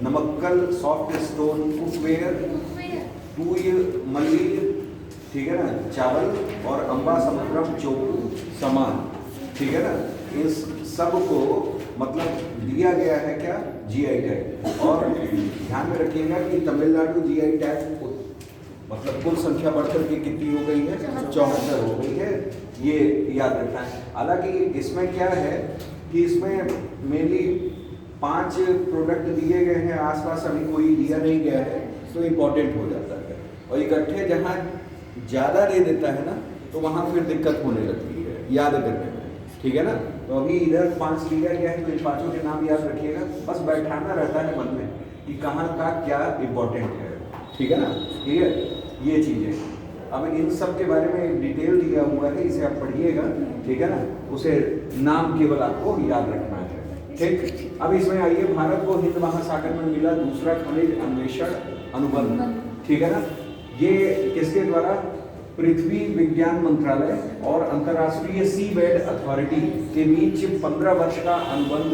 Namakkal soft stone footwear, तूय मल्ली, ठीक है ना, चावल और अम्बा समुद्रम चोकू सामान, ठीक है ना, इस सब को मतलब दिया गया है क्या, जीआई टैग। और ध्यान में रखिएगा कि तमिलनाडु जीआई टैग मतलब कुल संख्या बढ़कर के कितनी हो गई है, 74 हो गई है, ये याद रखना है। हालांकि इसमें क्या है कि इसमें मेनली 5 प्रोडक्ट दिए गए हैं, आसपास अभी कोई दिया नहीं गया है, तो इम्पोर्टेंट हो जाता है। और इकट्ठे जहाँ ज़्यादा दे देता है ना, तो वहाँ फिर दिक्कत होने लगती है याद करने में, ठीक है ना। तो अभी इधर 5 लिया गया है, तो इन 5 के नाम याद रखिएगा, बस बैठाना रहता है मन में कि कहाँ का क्या इम्पोर्टेंट है, ठीक है ना, ठीक है, ये चीज़ें। अब इन सब के बारे में डिटेल दिया हुआ है, इसे आप पढ़िएगा, ठीक है ना, उसे नाम केवल आपको याद रखना है, ठीक। अब इसमें आइए, भारत को हिंद महासागर में मिला दूसरा खनिज अन्वेषण अनुबंध, ठीक है ना, ये किसके द्वारा, पृथ्वी विज्ञान मंत्रालय और अंतर्राष्ट्रीय सी बेड अथॉरिटी के बीच 15 वर्ष का अनुबंध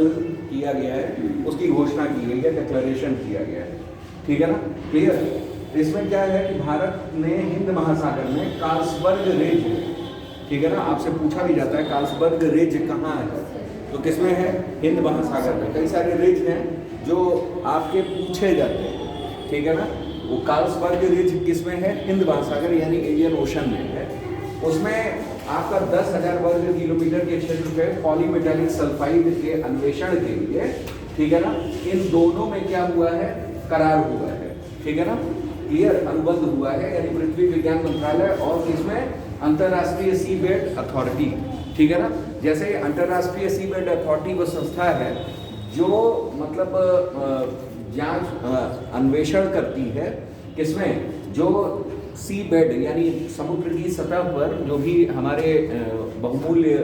किया गया है, उसकी घोषणा की गई है, डिक्लेरेशन किया गया है, ठीक है ना, क्लियर। इसमें क्या है कि भारत ने हिंद महासागर में कार्लसबर्ग रिज, ठीक है ना, आपसे पूछा भी जाता है कार्लसबर्ग रिज कहाँ है, तो किसमें है, हिंद महासागर में। कई सारे रिज हैं जो आपके पूछे जाते हैं, ठीक है ना, वो कार्लसबर्ग रिज किसमें है, हिंद महासागर यानी इंडियन ओशन में है। उसमें आपका 10,000 वर्ग किलोमीटर के क्षेत्र पे पॉलीमेटालिक सल्फाइड के अन्वेषण के लिए, ठीक है ना, इन दोनों में क्या हुआ है, करार हुआ है, ठीक है ना, क्लियर, अनुबंध हुआ है, यानी पृथ्वी विज्ञान मंत्रालय और इसमें अंतर्राष्ट्रीय सी बेड अथॉरिटी, ठीक है ना। जैसे अंतर्राष्ट्रीय सी बेड अथॉरिटी वो संस्था है जो मतलब जांच अन्वेषण करती है, किसमें, जो सी बेड यानी समुद्र की सतह पर जो भी हमारे बहुमूल्य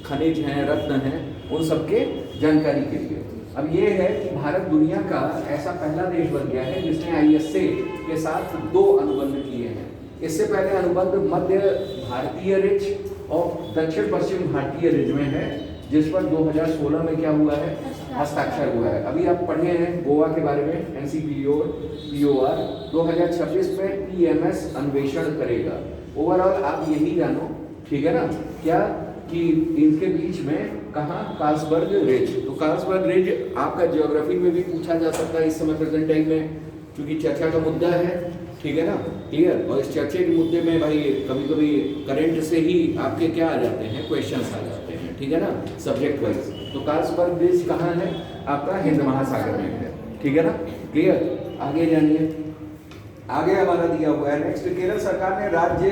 खनिज हैं, रत्न हैं, उन सबके जानकारी के लिए। अब ये है कि भारत दुनिया का ऐसा पहला देश बन गया है जिसने आईएसए के साथ 2 अनुबंध किए हैं। इससे पहले अनुबंध मध्य भारतीय रिज और दक्षिण पश्चिम भारतीय रिज में है, जिस पर 2016 में क्या हुआ है, हस्ताक्षर हुआ है। अभी आप पढ़े हैं गोवा के बारे में, NCPOR 2026 में PMS अन्वेषण करेगा। ओवरऑल आप यही जानो, ठीक है ना, क्या कि इनके बीच में कहाँ, कार्लसबर्ग रिज। तो कार्लसबर्ग रिज आपका ज्योग्राफी में भी पूछा जा सकता है इस समय प्रेजेंट टाइम में, क्योंकि चर्चा का मुद्दा है, ठीक है ना, क्लियर। और इस चर्चे के मुद्दे में भाई कभी कभी करंट से ही आपके क्या आ जाते हैं, क्वेश्चंस आ जाते हैं, ठीक है ना, सब्जेक्ट वाइज। तो कार्लसबर्ग रिज कहाँ है, आपका हिंद महासागर में है, ठीक है ना, क्लियर। आगे जानिए, आगे हमारा दिया हुआ है नेक्स्ट, केरल सरकार ने राज्य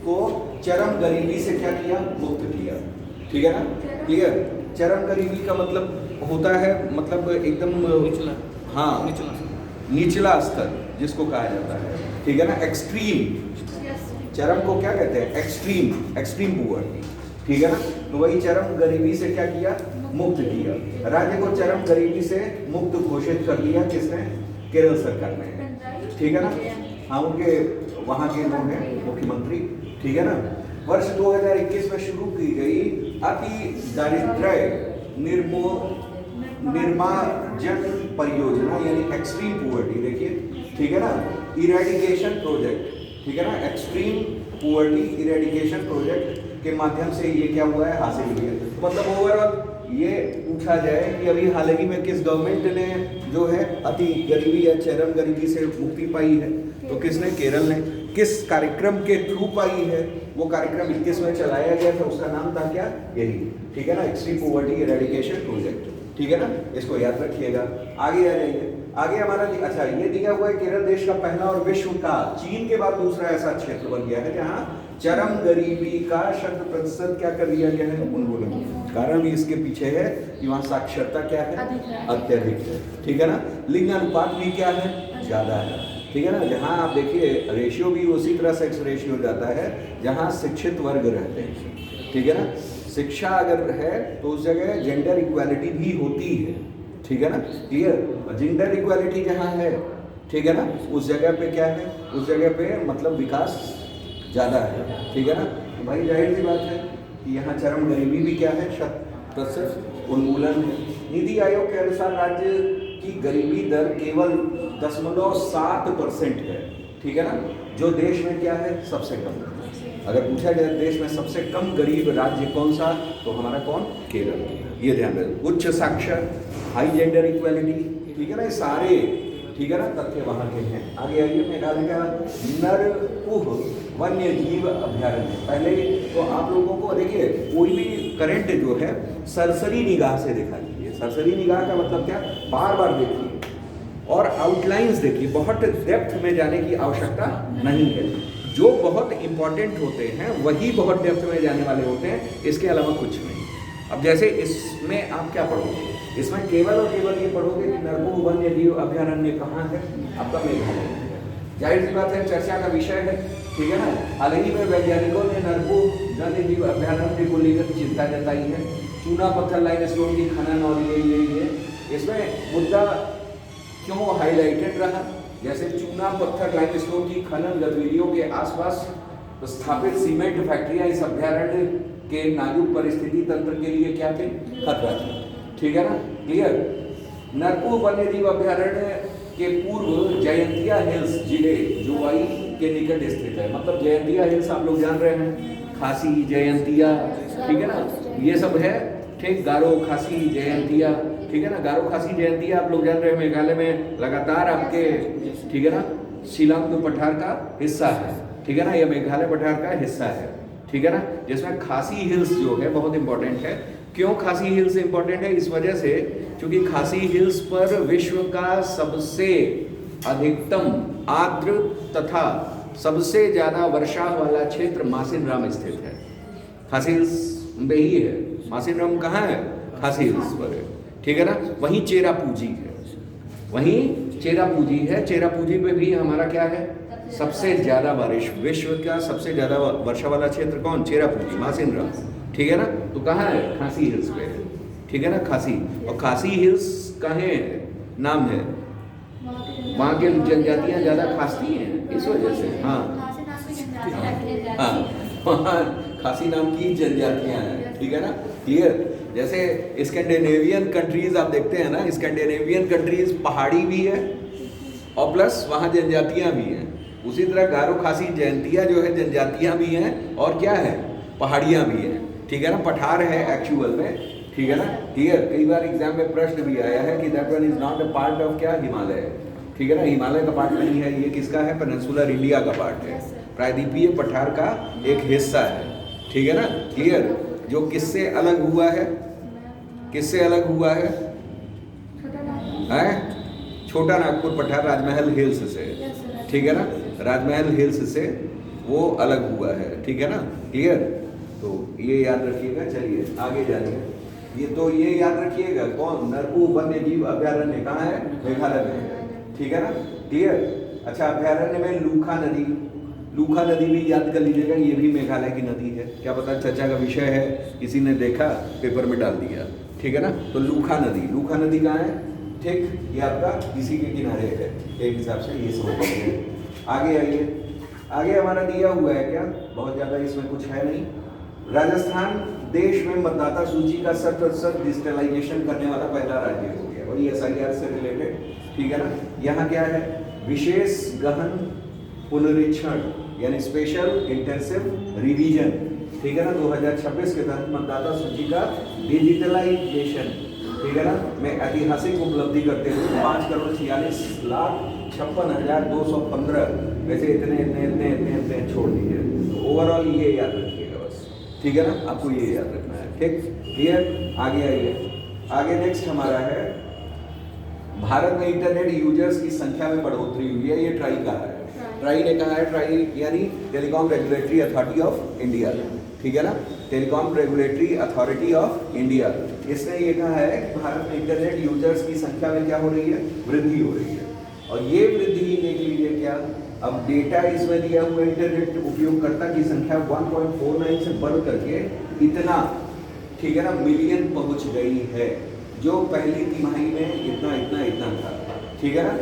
को चरम गरीबी से क्या किया, मुक्त किया, ठीक है ना, क्लियर। चरम गरीबी का मतलब होता है मतलब एकदम निचला, हाँ निचला स्तर जिसको कहा जाता है, ठीक है ना, एक्सट्रीम। चरम को क्या कहते हैं, एक्सट्रीम पुअर्टी, ठीक है ना। तो वही चरम गरीबी से क्या किया, मुक्त किया। राज्य को चरम गरीबी से मुक्त घोषित कर दिया किसने, केरल सरकार ने, ठीक है ना। हाँ, उनके वहाँ के लोग हैं मुख्यमंत्री, ठीक है ना। वर्ष 2021 में शुरू की गई अति दारिद्र्य निर्मार्जन परियोजना यानी एक्सट्रीम पुअर्टी, देखिए, ठीक है ना, इरेडिकेशन प्रोजेक्ट, ठीक है ना, एक्सट्रीम पुअर्टी इरेडिकेशन प्रोजेक्ट के माध्यम से ये क्या हुआ है, हासिल किया। तो मतलब ओवरऑल ये पूछा जाए कि अभी हाल ही में किस गवर्नमेंट ने जो है अति गरीबी या चरम गरीबी से मुक्ति पाई है, तो किसने, केरल ने। किस कार्यक्रम के थ्रू पाई है, वो कार्यक्रम 21 में चलाया गया था, उसका नाम था क्या, यही, ठीक है ना, एक्सट्रीम पॉवर्टी इरेडिकेशन प्रोजेक्ट, ठीक है ना, इसको याद रखिएगा। आगे आ जाइए, आगे हमारा अच्छा ये दिया हुआ है, केरल देश का पहला और विश्व का चीन के बाद दूसरा ऐसा क्षेत्र बन गया है जहाँ चरम गरीबी का 100% क्या कर दिया गया है, उन्मूलन। कारण भी इसके पीछे है कि वहाँ साक्षरता क्या है, अत्यधिक है, ठीक है ना। लिंग अनुपात भी क्या है, ज्यादा है, ठीक है ना। जहाँ आप देखिए रेशियो भी उसी तरह सेक्स रेशियो जाता है जहाँ शिक्षित वर्ग रहते हैं, ठीक है ना। शिक्षा अगर है तो उस जगह जेंडर इक्वालिटी भी होती है, ठीक है ना, क्लियर। जेंडर इक्वालिटी जहाँ है, ठीक है ना, उस जगह पे क्या है, उस जगह पे मतलब विकास ज़्यादा है, ठीक है ना। तो भाई जाहिर सी बात है कि यहाँ चरम गरीबी भी क्या है, 100% उन्मूलन है। नीति आयोग के अनुसार राज्य की की गरीबी दर केवल 0.7% है, ठीक है ना, जो देश में क्या है सबसे कम। अगर पूछा जाए देश में सबसे कम गरीब राज्य कौन सा, तो हमारा कौन, केरल। ये ध्यान रखें। उच्च साक्षर, हाई जेंडर इक्वालिटी, ठीक है ना, ये सारे, ठीक है ना, तथ्य वहाँ के हैं। आगे आइए, मेघालय का नरपुह वन्य जीव अभ्यारण्य। पहले तो आप लोगों को देखिए, कोई भी करंट जो है सरसरी निगाह से देखा लीजिए। सरसरी निगाह का मतलब क्या, बार बार देखिए और आउटलाइंस देखिए, बहुत डेप्थ में जाने की आवश्यकता नहीं है। जो बहुत इंपॉर्टेंट होते हैं वही बहुत डेप्थ में जाने वाले होते हैं, इसके अलावा कुछ नहीं। अब जैसे इसमें आप क्या पढ़ोगे, इसमें केवल और केवल ये पढ़ोगे कि नरपुह वन्य जीव अभ्यारण्य कहाँ है, आपका मेघालय है। जाहिर सी बात है, चर्चा का विषय है, ठीक है ना। हाल ही में वैज्ञानिकों ने नरपुह वन्य जीव अभ्यारण्य को लेकर चिंता जताई है। चूना पत्थर लाइमस्टोन की खनन और ये इसमें मुद्दा क्यों हाईलाइटेड रहा, जैसे चूना पत्थर लाइमस्टोन की खनन गतिविधियों के आसपास स्थापित सीमेंट फैक्ट्रियां इस अभ्यारण्य के नाजुक परिस्थिति तंत्र के लिए क्या थे, खतरा थे, ठीक है ना, क्लियर। नरपुह वन्य जीव अभ्यारण्य के पूर्व जयंतिया हिल्स जिले जोवाई के निकट स्थित है। मतलब जयंतिया हिल्स आप लोग जान रहे हैं, खासी, जयंतिया, ठीक है ना, ये सब है, ठीक। गारो, खासी, जयंतिया, ठीक है ना। गारो, खासी, जयंतिया आप लोग जान रहे हैं, मेघालय में लगातार आपके, ठीक है ना, शिलांग पठार का हिस्सा है, ठीक है ना, यह मेघालय पठार का हिस्सा है, ठीक है ना, जिसमें खासी हिल्स जो है बहुत इंपॉर्टेंट है। क्यों खासी हिल्स इंपॉर्टेंट है, इस वजह से क्योंकि खासी हिल्स पर विश्व का सबसे अधिकतम आर्द्र तथा सबसे ज्यादा वर्षा वाला क्षेत्र मासिनराम स्थित है। खासी हिल्स में ही है, मासिनराम कहाँ है, खासी हिल्स पर है, ठीक है ना। वहीं चेरापूंजी है, वहीं चेरापूंजी है। चेरापूंजी पे भी हमारा क्या है, सबसे ज्यादा बारिश, विश्व का सबसे ज्यादा वर्षा वाला क्षेत्र कौन, चेरापूंजी, मासिनराम, ठीक है ना। तो कहाँ है, खासी हिल्स पे है, ठीक है ना, खासी। और खासी हिल्स कहाँ नाम है, वहाँ के जनजातियाँ ज्यादा खासती हैं, इस वजह से। हाँ हाँ, वहाँ खासी नाम की जनजातियाँ हैं, ठीक है ना, क्लियर। जैसे स्कैंडिनेवियन कंट्रीज आप देखते हैं ना, स्कैंडिनेवियन कंट्रीज पहाड़ी भी है और प्लस वहाँ जनजातियाँ भी हैं। उसी तरह गारो, खासी, जयंतिया जो है जनजातियाँ भी हैं और क्या है, पहाड़ियाँ भी हैं, ठीक है ना, पठार है एक्चुअल में, ठीक है ना, क्लियर। कई बार एग्जाम में प्रश्न भी आया है कि that one is not a part of क्या, हिमालय, ठीक है ना, हिमालय का पार्ट नहीं है, ये किसका है, पेनिनसुलर इंडिया का पार्ट है, प्रायद्वीपीय पठार का एक हिस्सा है, ठीक है ना, क्लियर। जो किससे अलग हुआ है, किससे अलग हुआ है, छोटा नागपुर पठार राजमहल हिल्स से, ठीक है ना, राजमहल हिल्स से वो अलग हुआ है, ठीक है ना, क्लियर। तो ये याद रखिएगा। चलिए आगे जानिए, ये तो ये याद रखिएगा, कौन, नरपुह वन्य जीव अभ्यारण्य कहाँ है, मेघालय में है, ठीक है ना, क्लियर। अच्छा, अभ्यारण्य में लूखा नदी, लूखा नदी भी याद कर लीजिएगा, ये भी मेघालय की नदी है। क्या पता चर्चा का विषय है, किसी ने देखा पेपर में डाल दिया, ठीक है ना। तो लूखा नदी, लूखा नदी कहाँ है, ठीक, ये आपका इसी के किनारे है, एक हिसाब से ये समझ लीजिए। आगे आइए, आगे हमारा दिया हुआ है क्या, बहुत ज़्यादा इसमें कुछ है नहीं। राजस्थान देश में मतदाता सूची का 100% डिजिटलाइजेशन करने वाला पहला राज्य हो गया, और ये SIR से रिलेटेड, ठीक है ना। यहाँ क्या है, विशेष गहन पुनरीक्षण यानी स्पेशल इंटेंसिव रिवीजन, ठीक है ना, 2026 के तहत मतदाता सूची का डिजिटलाइजेशन, ठीक है ना, में ऐतिहासिक उपलब्धि करते हुए 5,46,56,215 वैसे इतने इतने इतने इतने इतने छोड़ दीजिए। तो ओवरऑल ये याद रखिएगा बस, ठीक है ना, आपको ये याद रखना है, ठीक, क्लियर। आगे आइए, आगे नेक्स्ट हमारा है, भारत में इंटरनेट यूजर्स की संख्या में बढ़ोतरी हुई है, ये ट्राई कहा है, ट्राई ने कहा है, ट्राई यानी telecom regulatory authority of India, ठीक है ना, telecom regulatory authority of India, इसने ये कहा है कि भारत में इंटरनेट यूजर्स की संख्या में क्या हो रही है, वृद्धि हो रही है। और ये वृद्धि देख लीजिए क्या, अब डेटा इसमें दिया हुआ, इंटरनेट उपयोगकर्ता की संख्या 1.49 से बढ़ करके इतना, ठीक है ना, मिलियन पहुंच गई है, जो पहली तिमाही में इतना इतना इतना था, ठीक है ना।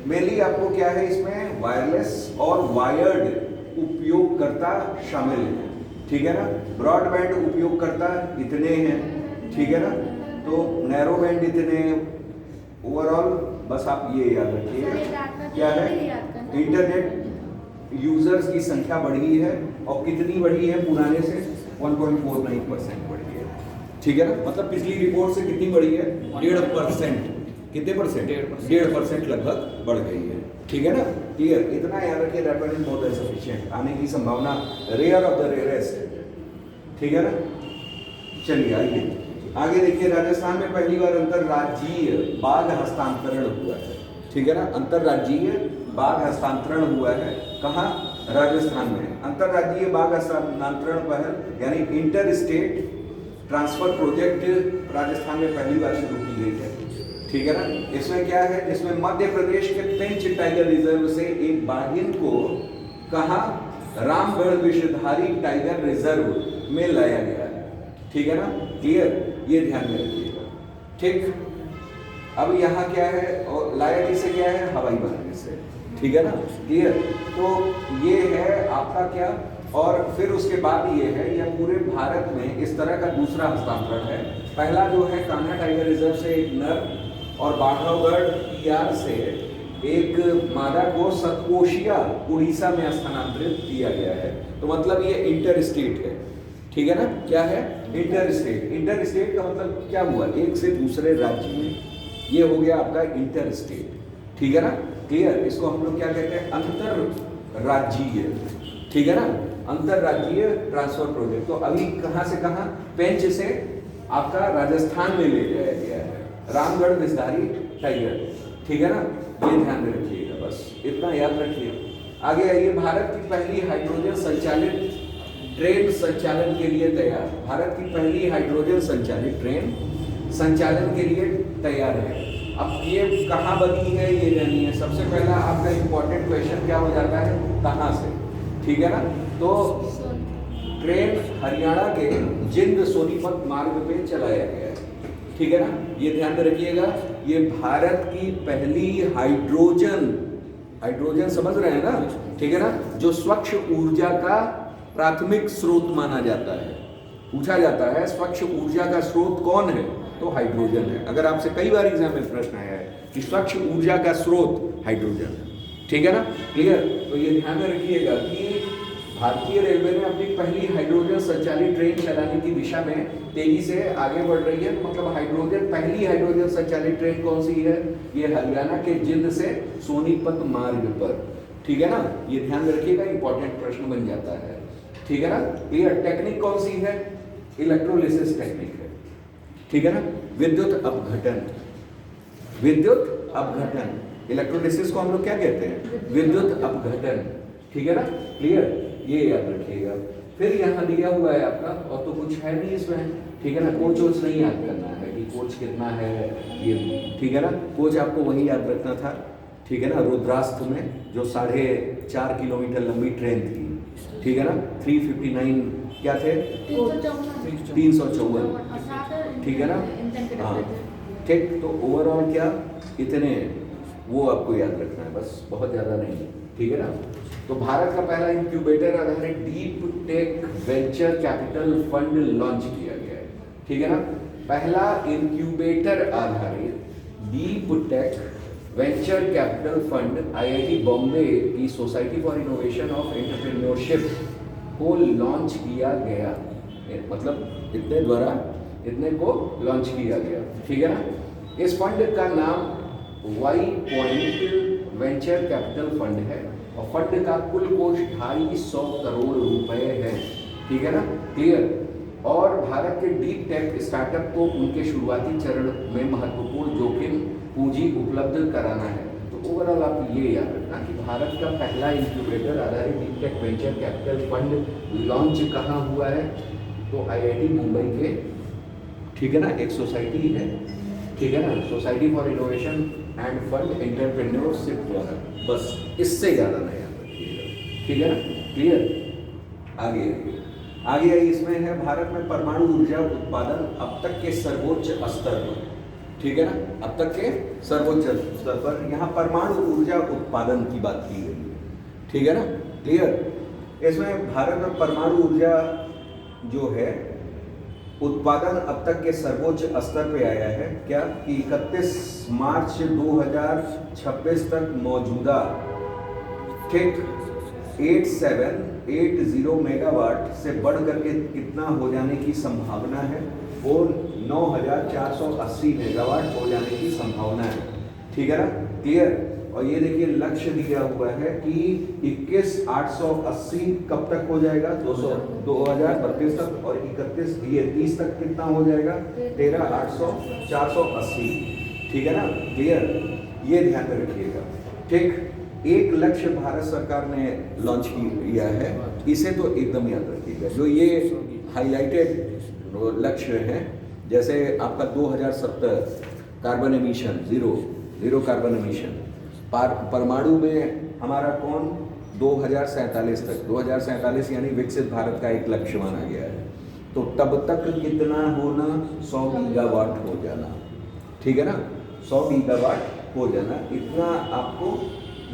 मेनली आपको क्या है, इसमें वायरलेस और वायर्ड उपयोगकर्ता शामिल हैं, ठीक है ना। ब्रॉडबैंड उपयोगकर्ता इतने हैं, ठीक है ना, तो नैरो बैंड इतने, ओवरऑल बस आप ये याद रखिएगा क्या है, इंटरनेट यूजर्स की संख्या बढ़ी है और कितनी बढ़ी है, पुराने से 1.49% बढ़ी है, ठीक है ना। मतलब पिछली रिपोर्ट से कितनी बढ़ी है, 1.5%, कितने परसेंट, 1.5% लगभग बढ़ गई है, ठीक है ना। क्लियर, इतना याद रखिए, रेफरेंस मोर देन सफिशिएंट, आने की संभावना रेयर ऑफ द रेयरेस्ट, ठीक है ना। चलिए आगे देखिए, राजस्थान में पहली बार अंतरराज्यीय बाघ हस्तांतरण हुआ है, ठीक है ना। अंतरराज्यीय बाघ हस्तांतरण हुआ है, कहाँ, राजस्थान में। अंतरराज्यीय बाघ हस्तांतरण पहल यानी inter state transfer project Rajasthan में पहली बार शुरू की गई है, ठीक है ना। इसमें क्या है, जिसमें मध्य प्रदेश के पेंच टाइगर रिजर्व से एक बाघिन को कहाँ, रामगढ़ विषधारी टाइगर रिजर्व में लाया गया है, ठीक है ना। क्लियर, ये ध्यान में रखिएगा, ठीक। अब यहाँ क्या है, और लाया किसे क्या है, हवाई मार्ग से, ठीक है ना। क्लियर, तो ये है आपका क्या, और फिर उसके बाद ये है, यह पूरे भारत में इस तरह का दूसरा हस्तांतरण है। पहला जो है कान्हा टाइगर रिजर्व से एक नर और बाघावगढ़ पीआर से एक मादा को सतकोशिया उड़ीसा में स्थानांतरित किया गया है। तो मतलब ये इंटर स्टेट है, ठीक है ना। क्या है, इंटर स्टेट। इंटर स्टेट का मतलब क्या हुआ, एक से दूसरे राज्य में, ये हो गया आपका इंटर स्टेट, ठीक है ना। क्लियर, इसको हम लोग क्या कहते हैं, अंतर राज्यीय, ठीक है ना, अंतरराज्यीय ट्रांसफर प्रोजेक्ट। तो अभी कहां से कहां, पेंच से आपका राजस्थान में ले जाया गया है, रामगढ़ विषधारी टाइगर, ठीक है ना। ये ध्यान में रखिएगा, बस इतना याद रखिए। आगे आइए, भारत की पहली हाइड्रोजन संचालित ट्रेन संचालन के लिए तैयार। भारत की पहली हाइड्रोजन संचालित ट्रेन संचालन के लिए तैयार है। अब ये कहाँ बनी है ये जानिए। सबसे पहला आपका इंपॉर्टेंट क्वेश्चन क्या हो जाता है, कहाँ से, ठीक है ना। तो ट्रेन हरियाणा के जिंद सोनीपत मार्ग पे चलाया गया है, ठीक है ना। ये ध्यान में रखिएगा, ये भारत की पहली हाइड्रोजन समझ रहे हैं ना, ठीक है ना, जो स्वच्छ ऊर्जा का प्राथमिक स्रोत माना जाता है। पूछा जाता है स्वच्छ ऊर्जा का स्रोत कौन है, तो हाइड्रोजन है। अगर आपसे कई बार एग्जाम में प्रश्न आया है कि स्वच्छ ऊर्जा का स्रोत हाइड्रोजन है, ठीक है ना। क्लियर, तो ये ध्यान में रखिएगा कि भारतीय रेलवे ने अपनी पहली हाइड्रोजन संचालित ट्रेन चलाने की दिशा में तेजी से आगे बढ़ रही है। मतलब हाइड्रोजन, पहली हाइड्रोजन संचालित ट्रेन कौन सी है, ये हरियाणा के जिंद से सोनीपत मार्ग पर, ठीक है ना। ये ध्यान में रखिएगा, इंपॉर्टेंट प्रश्न बन जाता है, ठीक है ना। क्लियर, टेक्निक कौन सी है, इलेक्ट्रोलिसिस टेक्निक है, ठीक है ना। विद्युत अपघटन, विद्युत अपघटन, इलेक्ट्रोलिसिस को हम लोग क्या कहते हैं, विद्युत अपघटन, ठीक है ना। क्लियर, ये याद रखिएगा। फिर यहाँ दिया हुआ है आपका, और तो कुछ है नहीं इसमें, ठीक है ना। कोच वोच नहीं याद करना है कि कोच कितना है ये, ठीक है ना। कोच आपको वही याद रखना था, ठीक है ना, रुद्रास्त्र में जो 4.5 किलोमीटर लंबी ट्रेन थी, ठीक है ना। 359 क्या थे, 354, ठीक है ना। हाँ, ठीक। तो ओवरऑल क्या, इतने वो आपको याद रखना है, बस बहुत ज़्यादा नहीं, ठीक है ना। तो भारत का पहला इंक्यूबेटर आधारित deep tech venture capital fund launch किया गया है, ठीक है ना। पहला इंक्यूबेटर आधारित deep tech venture capital fund IIT Bombay की society for innovation of entrepreneurship को लॉन्च किया गया, मतलब इतने को लॉन्च किया गया, ठीक है ना। इस फंड का नाम Y point venture capital fund है और फंड का कुल कोष 250 करोड़ रुपए है, ठीक है ना। क्लियर, और भारत के डीप टेक स्टार्टअप को उनके शुरुआती चरण में महत्वपूर्ण जोखिम पूंजी उपलब्ध कराना है। तो ओवरऑल आप ये याद रखना कि भारत का पहला इंक्यूबेटर आधारित deep tech venture capital fund launch कहाँ हुआ है, तो आईआईटी मुंबई के, ठीक है ना, एक सोसाइटी है, ठीक है ना, society for innovation end fund entrepreneurship द्वारा। बस इससे ज़्यादा नहीं याद रखिएगा, ठीक है ना। क्लियर, आगे इसमें है भारत में परमाणु ऊर्जा उत्पादन अब तक के सर्वोच्च स्तर पर, ठीक है ना, अब तक के सर्वोच्च स्तर पर। यहाँ परमाणु ऊर्जा उत्पादन की बात की गई है, ठीक है ना। क्लियर, इसमें भारत में परमाणु ऊर्जा जो है उत्पादन अब तक के सर्वोच्च स्तर पे आया है क्या कि 31 मार्च 2026 तक मौजूदा ठीक 8780 मेगावाट से बढ़ करके कितना हो जाने की संभावना है, वो 9480 मेगावाट हो जाने की संभावना है। ठीक है ना, क्लियर। और ये देखिए लक्ष्य दिया हुआ है कि 21880 कब तक हो जाएगा, 2032 तक, और 30 तक कितना हो जाएगा, 13800 ठीक है ना, क्लियर। ये ध्यान में रखिएगा। ठीक, एक लक्ष्य भारत सरकार ने लॉन्च किया है, इसे तो एकदम याद रखिएगा। जो ये हाईलाइटेड लक्ष्य है, जैसे आपका 2070 carbon emission zero carbon emission, परमाणु में हमारा कौन 2047 तक, 2047 यानी विकसित भारत का एक लक्ष्य माना गया है। तो तब तक कितना होना, 100 गीगावाट हो जाना। ठीक है ना, 100 गीगावाट हो जाना, इतना आपको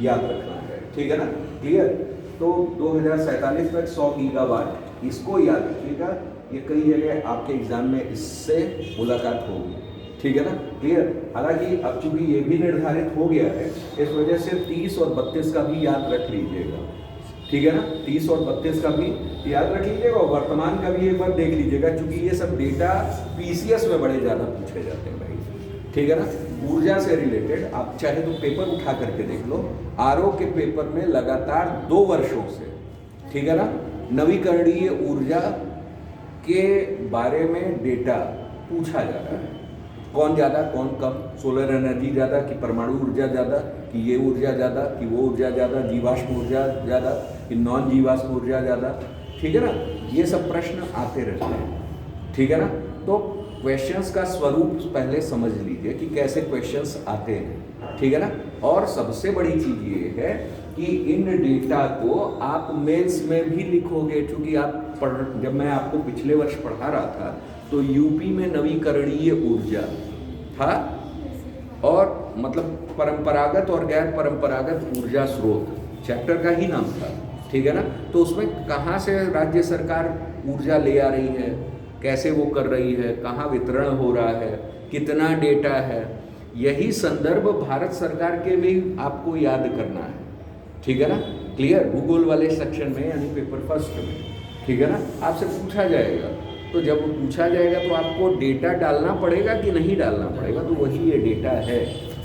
याद रखना है। ठीक है ना, क्लियर। तो 2047 तक 100 गीगावाट, इसको याद रखिएगा। ये कई जगह आपके एग्जाम में इससे मुलाकात होगी। ठीक है ना, क्लियर। हालांकि अब चूंकि ये भी निर्धारित हो गया है, इस वजह से 30 और 32 का भी याद रख लीजिएगा। ठीक है ना, 30 और 32 का भी याद रख लीजिएगा, और वर्तमान का भी एक बार देख लीजिएगा, क्योंकि ये सब डेटा पीसीएस में बड़े ज़्यादा पूछे जाते हैं भाई। ठीक है ना, ऊर्जा से रिलेटेड आप चाहे तो पेपर उठा करके देख लो, आरओ के पेपर में लगातार 2 वर्षों से, ठीक है ना, नवीकरणीय ऊर्जा के बारे में डेटा पूछा जा रहा है। कौन ज़्यादा कौन कम, सोलर एनर्जी ज़्यादा कि परमाणु ऊर्जा ज़्यादा, कि ये ऊर्जा ज़्यादा कि वो ऊर्जा ज़्यादा, जीवाश्म ऊर्जा ज़्यादा कि नॉन जीवाश्म ऊर्जा ज़्यादा। ठीक है ना, ये सब प्रश्न आते रहते हैं। ठीक है ना, तो क्वेश्चंस का स्वरूप पहले समझ लीजिए कि कैसे क्वेश्चंस आते हैं। ठीक है ना, और सबसे बड़ी चीज़ ये है कि इन डेटा को आप मेंस में भी लिखोगे, क्योंकि आप जब मैं आपको पिछले वर्ष पढ़ा रहा था तो यूपी में नवीकरणीय ऊर्जा था, और मतलब परंपरागत और गैर परंपरागत ऊर्जा स्रोत चैप्टर का ही नाम था। ठीक है ना, तो उसमें कहाँ से राज्य सरकार ऊर्जा ले आ रही है, कैसे वो कर रही है, कहाँ वितरण हो रहा है, कितना डेटा है, यही संदर्भ भारत सरकार के भी आपको याद करना है। ठीक है ना, क्लियर। भूगोल वाले सेक्शन में यानी पेपर फर्स्ट में, ठीक है ना, आपसे पूछा जाएगा। तो जब पूछा जाएगा तो आपको डेटा डालना पड़ेगा कि नहीं डालना पड़ेगा, तो वही ये डेटा है।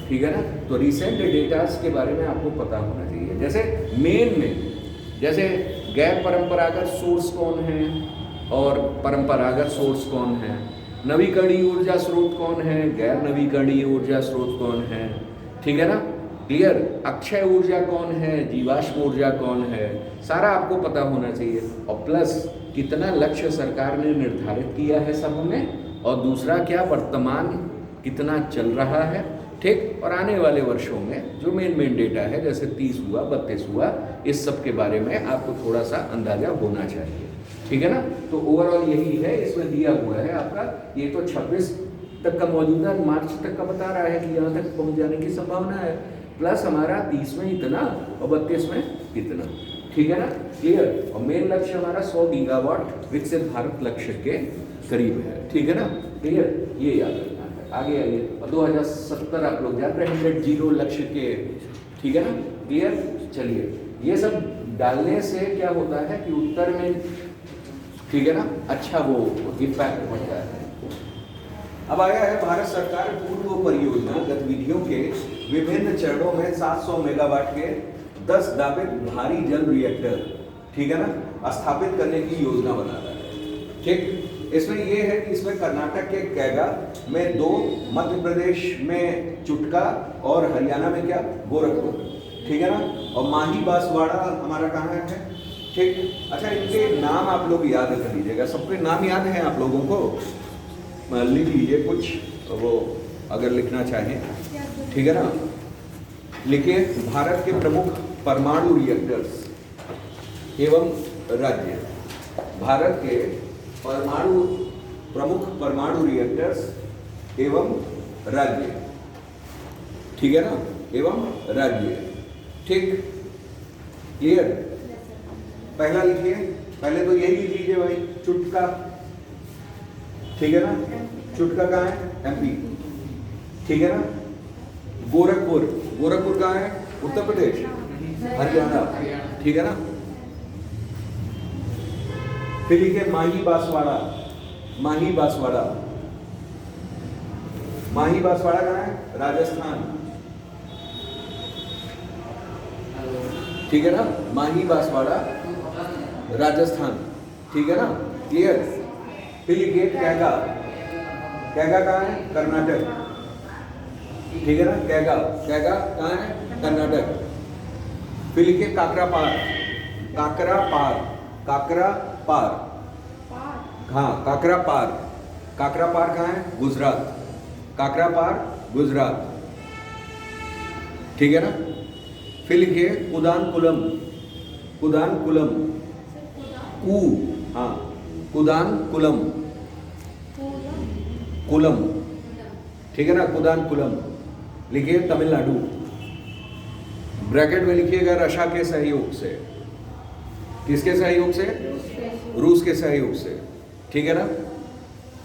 ठीक है ना, तो रिसेंट डेटास के बारे में आपको पता होना चाहिए। जैसे मेन में जैसे गैर परंपरागत सोर्स कौन है और परंपरागत सोर्स कौन है, नवीकरणीय ऊर्जा स्रोत कौन है, गैर नवीकरणीय ऊर्जा स्रोत कौन है। ठीक है ना, क्लियर। अक्षय ऊर्जा कौन है, जीवाश्म ऊर्जा कौन है, सारा आपको पता होना चाहिए। और प्लस कितना लक्ष्य सरकार ने निर्धारित किया है सब में, और दूसरा क्या वर्तमान कितना चल रहा है। ठीक, और आने वाले वर्षों में जो मेन डेटा है, जैसे 30 हुआ 32 हुआ, इस सब के बारे में आपको थोड़ा सा अंदाजा होना चाहिए। ठीक है ना, तो ओवरऑल यही है, इसमें दिया हुआ है आपका। ये तो 26 तक का मौजूदा मार्च तक का बता रहा है कि यहाँ तक पहुँच जाने की संभावना है, प्लस हमारा 30 में इतना और 32 में इतना। ठीक है ना, क्लियर। और मेन लक्ष्य हमारा 100 गीगावाट विकसित भारत लक्ष्य के करीब है। ठीक है ना, क्लियर, ये याद रखना है। आगे आइए, और 2070 आप लोग जाते हैं नेट जीरो लक्ष्य के। ठीक है ना, क्लियर। चलिए, ये सब डालने से क्या होता है कि उत्तर में, ठीक है ना, अच्छा वो इम्पैक्ट पड़ता है। अब आया है भारत सरकार पूर्व परियोजना गतिविधियों के विभिन्न चरणों में 700 मेगावाट के 10 दाबित भारी जल रिएक्टर, ठीक है ना, स्थापित करने की योजना बना रहा है। ठीक, इसमें यह है कि इसमें कर्नाटक के कैगा में 2, मध्य प्रदेश में चुटका और हरियाणा में क्या, गोरखपुर। ठीक है ना, और माही बांसवाड़ा हमारा कहाँ है। ठीक, अच्छा, इनके नाम आप लोग याद कर लीजिएगा। सबके नाम याद हैं आप लोगों को, लिख लीजिए कुछ, वो अगर लिखना चाहें। ठीक है ना, लिखिए भारत के प्रमुख परमाणु रिएक्टर्स एवं राज्य, भारत के प्रमुख परमाणु रिएक्टर्स एवं राज्य। ठीक है ना, एवं राज्य। ठीक, क्लियर। पहला लिखिए, पहले तो यही लिख लीजिए भाई, चुटका। ठीक है ना। चुटका कहाँ है? एमपी, ठीक है ना। गोरखपुर, गोरखपुर कहाँ है? उत्तर प्रदेश, हरियाणा, ठीक है ना। फिर लिखिए माही बांसवाड़ा, माही बांसवाड़ा, माही बांसवाड़ा कहाँ है? राजस्थान, ठीक है ना। माही बांसवाड़ा राजस्थान, ठीक है ना, क्लियर। फिर लिखिए कैगा, कैगा कहाँ है? कर्नाटक, ठीक है ना। कैगा, कैगा कहाँ है? कर्नाटक। फिर लिखिए काकरापार, काकरापार, काकरापार, हाँ काकरापार, काकरापार कहाँ है? गुजरात, काकरापार गुजरात, ठीक है ना। फिर लिखिए कुदानकुलम, कुदानकुलम, कू, हाँ कुदानकुलम, कुलम, ठीक है ना, कुदानकुलम। लिखिए तमिलनाडु, ब्रैकेट में लिखिएगा रशिया के सहयोग से, किसके सहयोग से? रूस के सहयोग से, ठीक है ना।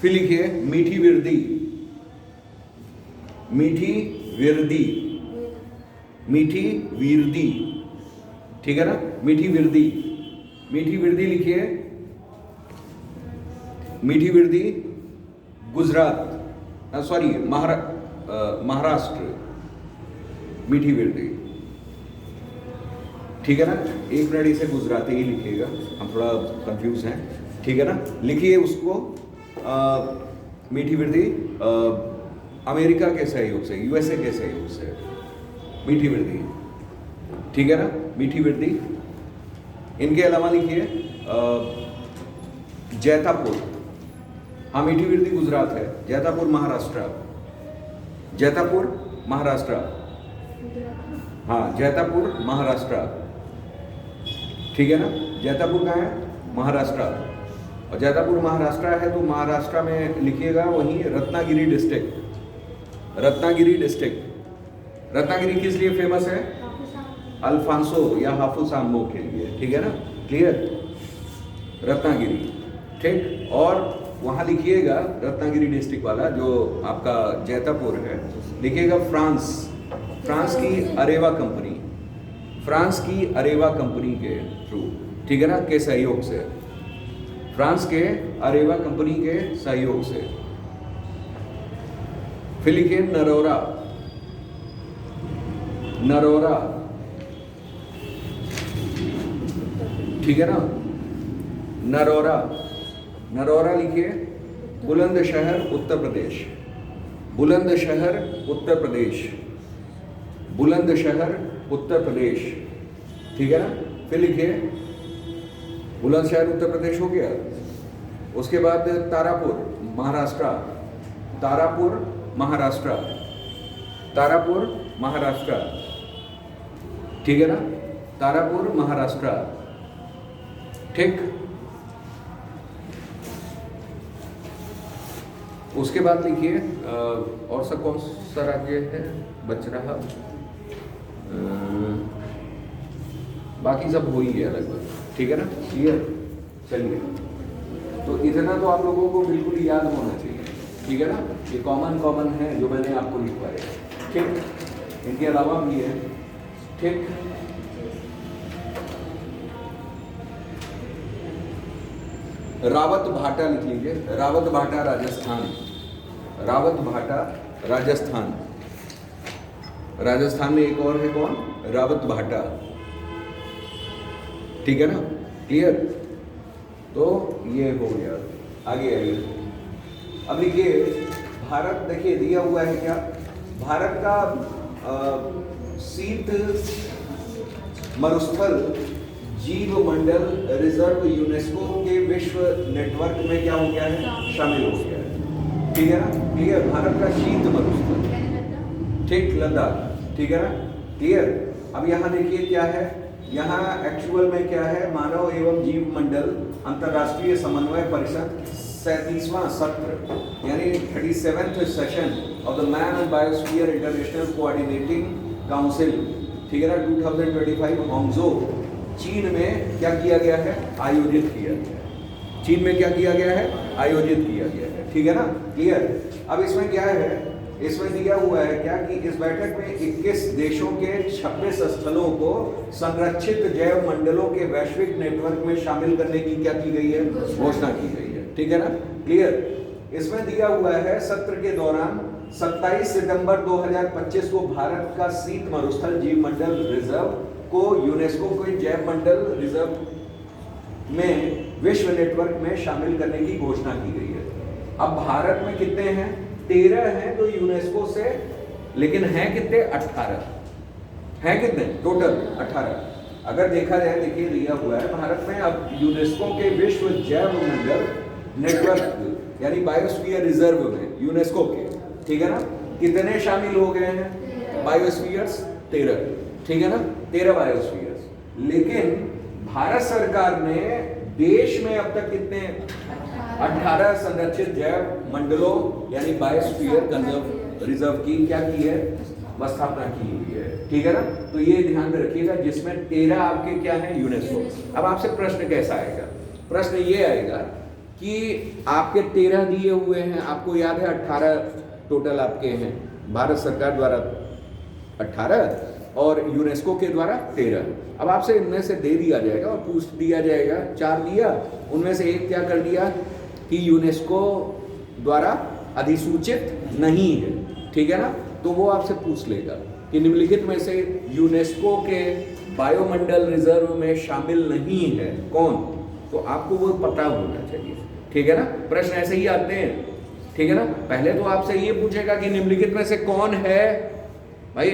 फिर लिखिए मीठी विरदी, मीठी विरदी, मीठी विरदी, ठीक है ना, मीठी विरदी, मीठी विरदी लिखिए, मीठी विरदी गुजरात, सॉरी महाराष्ट्र, मीठी विरदी, ठीक है ना। एक मिनट इसे गुजराती ही लिखिएगा, हम थोड़ा कंफ्यूज हैं, ठीक है ना। लिखिए उसको मीठी विरदी अमेरिका के सहयोग से, यूएसए के सहयोग से, मीठी विरदी, ठीक है ना, मीठी विरदी। इनके अलावा लिखिए जैतापुर, हाँ मीठी विरदी गुजरात है, जैतापुर महाराष्ट्र, जैतापुर महाराष्ट्र, हाँ जैतापुर महाराष्ट्र, ठीक है ना। जैतापुर कहाँ है? महाराष्ट्र, और जैतापुर महाराष्ट्र है तो महाराष्ट्र में लिखिएगा वहीं रत्नागिरी डिस्ट्रिक्ट, रत्नागिरी डिस्ट्रिक्ट। रत्नागिरी किस लिए फेमस है? अल्फांसो या हाफूज आम्बो के लिए, ठीक है ना, क्लियर। रत्नागिरी, ठीक। और वहाँ लिखिएगा रत्नागिरी डिस्ट्रिक्ट वाला जो आपका जैतापुर है, लिखिएगा फ्रांस, फ्रांस की अरेवा कंपनी, फ्रांस की अरेवा कंपनी के थ्रू, ठीक है ना, के सहयोग से, फ्रांस के अरेवा कंपनी के सहयोग से। फिर लिखिए नरोरा, नरोरा, ठीक है ना, नरोरा, नरोरा लिखिए बुलंदशहर उत्तर प्रदेश, बुलंदशहर उत्तर प्रदेश, बुलंदशहर उत्तर प्रदेश, ठीक है ना। फिर लिखिए बुलंदशहर उत्तर प्रदेश हो गया। उसके बाद तारापुर महाराष्ट्र, तारापुर महाराष्ट्र, तारापुर महाराष्ट्र, ठीक है ना, तारापुर महाराष्ट्र, ठीक। उसके बाद लिखिए और सब कौन सा राज्य है बच रहा, बाकी सब हो ही गया लगभग, ठीक है ना, क्लियर। चलिए, तो इतना तो आप लोगों को बिल्कुल याद होना चाहिए, ठीक है ना। ये कॉमन है जो मैंने आपको लिखवाया, ठीक। इनके अलावा भी है, ठीक। रावत भाटा लिख लीजिए, रावत भाटा राजस्थान, रावत भाटा राजस्थान, राजस्थान में एक और है कौन? रावत भाटा, ठीक है ना, क्लियर। तो ये हो गया। आगे आइए, अब देखिए भारत, देखिए दिया हुआ है क्या, भारत का शीत मरुस्थल जीव मंडल रिजर्व यूनेस्को के विश्व नेटवर्क में क्या हो गया है? शामिल हो गया है, ठीक है ना, क्लियर। भारत का शीत मरुस्थल, ठीक, लद्दाख, ठीक है ना, क्लियर। अब यहाँ देखिए क्या है, यहाँ एक्चुअल में क्या है, मानव एवं जीव मंडल अंतर्राष्ट्रीय समन्वय परिषद 37वां सत्र, यानी 37th session of the man and biosphere international coordinating council, ठीक है ना, 2025 हांगझो चीन में क्या किया गया है? आयोजित किया गया है। चीन में क्या किया गया है? आयोजित किया गया है, ठीक है ना, क्लियर। अब इसमें क्या है, इसमें दिया हुआ है क्या कि इस बैठक में 21 देशों के 26 स्थलों को संरक्षित जैव मंडलों के वैश्विक नेटवर्क में शामिल करने की क्या की गई है, घोषणा की गई है, ठीक है ना, क्लियर। इसमें दिया हुआ है सत्र के दौरान 27 सितंबर 2025 को भारत का शीत मरुस्थल जीव मंडल रिजर्व को यूनेस्को के जैव मंडल रिजर्व में विश्व नेटवर्क में शामिल करने की घोषणा की गई है। अब भारत में कितने हैं, 13 हैं जो यूनेस्को से, लेकिन हैं कितने, 18 हैं, कितने टोटल 18। अगर देखा जाए, देखिए दिया हुआ है भारत में अब यूनेस्को के विश्व जैव मंडल नेटवर्क यानी बायोस्फीयर रिजर्व में यूनेस्को के, ठीक है ना, कितने शामिल हो गए हैं, बायोस्फीयर्स 13, ठीक है ना, 13 बायोस्फीयर्स। लेकिन भारत सरकार ने देश में अब तक कितने, 18 संरक्षित जैव मंडलों यानी बायोस्फीयर कंजर्व रिजर्व की क्या की है, स्थापना की हुई है, ठीक है ना। तो ये ध्यान में रखिएगा, जिसमें 13 आपके क्या है, यूनेस्को। अब आपसे प्रश्न कैसा आएगा, प्रश्न ये आएगा कि आपके 13 दिए हुए हैं, आपको याद है 18 टोटल आपके हैं, भारत सरकार द्वारा 18 और यूनेस्को के द्वारा 13। अब आपसे इनमें से दे दिया जाएगा और पूछ दिया जाएगा, 4 दिया, उनमें से एक क्या कर दिया कि यूनेस्को द्वारा अधिसूचित नहीं है, ठीक है ना। तो वो आपसे पूछ लेगा कि निम्नलिखित में से यूनेस्को के बायोमंडल रिजर्व में शामिल नहीं है कौन, तो आपको वो पता होना चाहिए, ठीक है ना। प्रश्न ऐसे ही आते हैं, ठीक है ना। पहले तो आपसे ये पूछेगा कि निम्नलिखित में से कौन है। भाई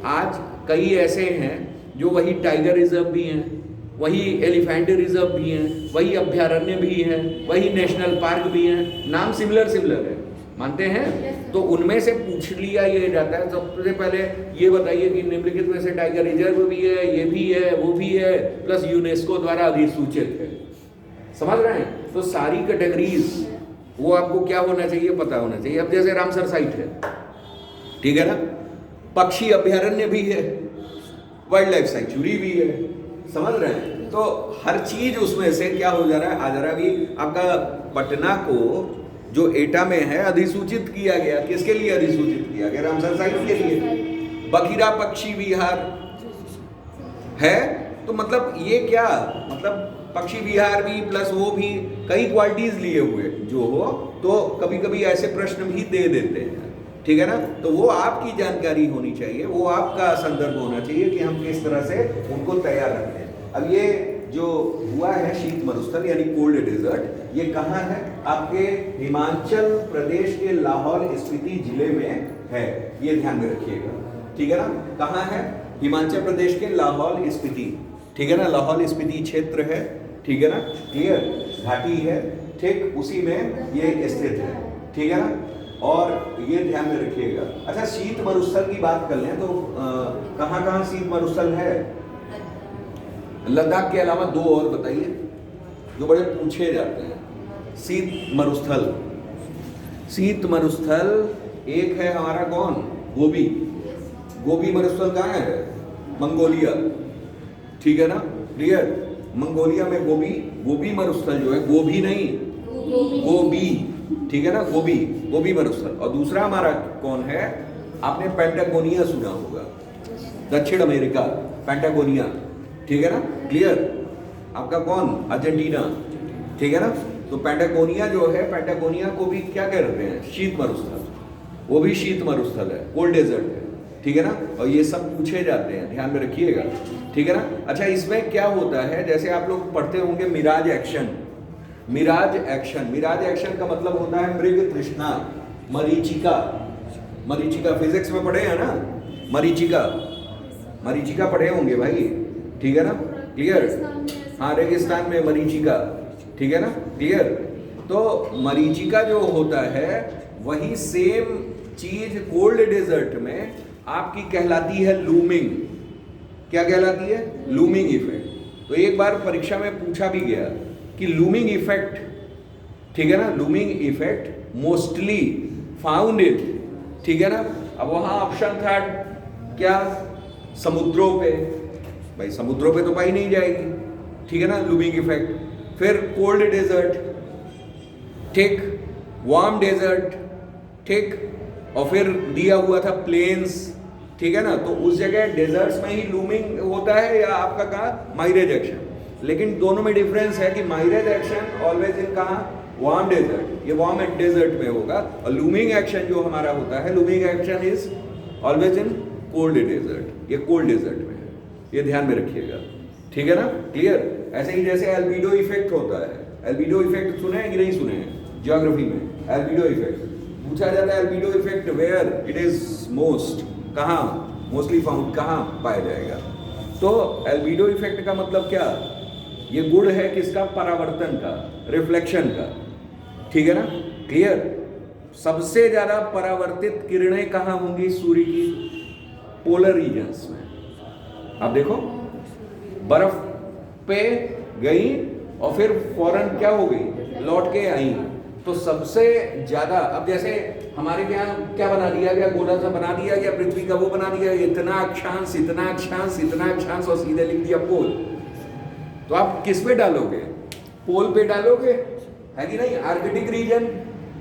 आज कई ऐसे हैं जो वही टाइगर रिजर्व भी हैं, वही एलिफेंट रिजर्व भी हैं, वही अभ्यारण्य भी हैं, वही नेशनल पार्क भी हैं, नाम सिमिलर है, मानते हैं। तो उनमें से पूछ लिया ये जाता है, सबसे पहले ये बताइए कि निम्नलिखित में से टाइगर रिजर्व भी है, ये भी है, वो भी है, प्लस यूनेस्को द्वारा अधिसूचित है, समझ रहे हैं। तो सारी कैटेगरीज वो आपको क्या होना चाहिए, पता होना चाहिए। अब जैसे रामसर साइट है, ठीक है ना, पक्षी अभ्यारण्य भी है, वाइल्ड लाइफ सेंचुरी भी है, समझ रहे हैं। तो हर चीज उसमें से क्या हो जा रहा है, आ जा रहा है। अभी आपका पटना को जो एटा में है अधिसूचित किया गया, किसके लिए अधिसूचित किया गया, रामसर साइट के लिए। बखीरा पक्षी विहार है, तो मतलब ये क्या, मतलब पक्षी विहार भी प्लस वो भी कई क्वालिटीज लिए हुए जो हो, तो कभी कभी ऐसे प्रश्न भी दे देते हैं, ठीक है ना। तो वो आपकी जानकारी होनी चाहिए, वो आपका संदर्भ होना चाहिए कि हम किस तरह से उनको तैयार रखते हैं। अब ये जो हुआ है शीत मरुस्थल यानी कोल्ड डेजर्ट, ये कहाँ है, आपके हिमाचल प्रदेश के लाहौल स्पीति जिले में है, ये ध्यान में रखिएगा, ठीक है ना। कहाँ है, हिमाचल प्रदेश के लाहौल स्पीति, ठीक है ना, लाहौल स्पीति क्षेत्र है, ठीक है ना, क्लियर, घाटी है, ठीक उसी में ये स्थित है, ठीक है ना। और ये ध्यान में रखिएगा। अच्छा, शीत मरुस्थल की बात कर लें तो कहाँ कहाँ शीत मरुस्थल है, लद्दाख के अलावा 2 और बताइए जो बड़े पूछे जाते हैं। शीत मरुस्थल, शीत मरुस्थल एक है हमारा कौन, गोबी, गोबी मरुस्थल कहाँ है, मंगोलिया, ठीक है ना, क्लियर। मंगोलिया में गोबी, गोबी मरुस्थल जो है, गोभी नहीं, गोबी, ठीक है ना, गोबी, गोबी मरुस्थल। और दूसरा हमारा कौन है, आपने पैंटागोनिया सुना होगा, दक्षिण अमेरिका, पैंटागोनिया, ठीक है ना, क्लियर। आपका कौन, अर्जेंटीना, ठीक है ना। तो पैंटागोनिया जो है, पैंटागोनिया को भी क्या कहते हैं, शीत मरुस्थल, वो भी शीत मरुस्थल है, कोल्ड डेजर्ट है, ठीक है ना। और ये सब पूछे जाते हैं, ध्यान में रखिएगा, ठीक है ना। अच्छा, इसमें क्या होता है, जैसे आप लोग पढ़ते होंगे mirage action, mirage action, mirage action का मतलब होता है मृग तृष्णा, मरीचिका, मरीचिका फिजिक्स में पढ़े हैं ना, मरीचिका, मरीचिका पढ़े होंगे भाई, ठीक है ना, क्लियर। हाँ, रेगिस्तान में मरीचिका, ठीक है ना, क्लियर। तो मरीचिका जो होता है वही सेम चीज कोल्ड डेजर्ट में आपकी कहलाती है लूमिंग। क्या कहलाती है, लूमिंग इफेक्ट। तो एक बार परीक्षा में पूछा भी गया कि लूमिंग इफेक्ट, ठीक है ना, looming effect mostly found in, ठीक है ना। अब वहां ऑप्शन था क्या, समुद्रों पे, भाई समुद्रों पे तो पाई नहीं जाएगी, ठीक है ना, लूमिंग इफेक्ट। फिर कोल्ड डेजर्ट, ठीक, वार्म डेजर्ट, ठीक, और फिर दिया हुआ था प्लेन्स, ठीक है ना, तो उस जगह डेजर्ट्स में ही लूमिंग होता है या आपका कहाँ माइरेज एक्शन, लेकिन दोनों में डिफरेंस है कि माइरेज एक्शन ऑलवेज इन कहाँ, वार्म डेजर्ट, ये वार्म डेजर्ट में होगा, और लूमिंग एक्शन जो हमारा होता है, looming action is always in cold desert, ये कोल्ड डेजर्ट में है, ये ध्यान में रखिएगा, ठीक है ना, क्लियर। ऐसे ही जैसे एल्बिडो इफेक्ट होता है, एल्बिडो इफेक्ट सुने हैं कि नहीं सुने हैं ज्योग्राफी में, एल्बिडो इफेक्ट पूछा जाता है, albedo effect where it is most, कहाँ मोस्टली फाउंड, कहाँ पाया जाएगा, तो एल्बिडो इफेक्ट का मतलब क्या, ये गुण है किसका, परावर्तन का, रिफ्लेक्शन का, ठीक है ना, क्लियर। सबसे ज्यादा परावर्तित किरणें कहाँ होंगी सूर्य की, पोलर रीजन्स में। अब देखो बर्फ पे गई और फिर फौरन क्या हो गई, लौट के आई, तो सबसे ज्यादा, अब जैसे हमारे यहाँ क्या बना दिया गया, गोला सा बना दिया गया पृथ्वी का, वो बना दिया गया इतना अक्षांश, इतना अक्षांश, इतना अक्षांश, और सीधे लिख दिया पोल, तो आप किस पे डालोगे, पोल पे डालोगे, है कि नहीं, आर्कटिक रीजन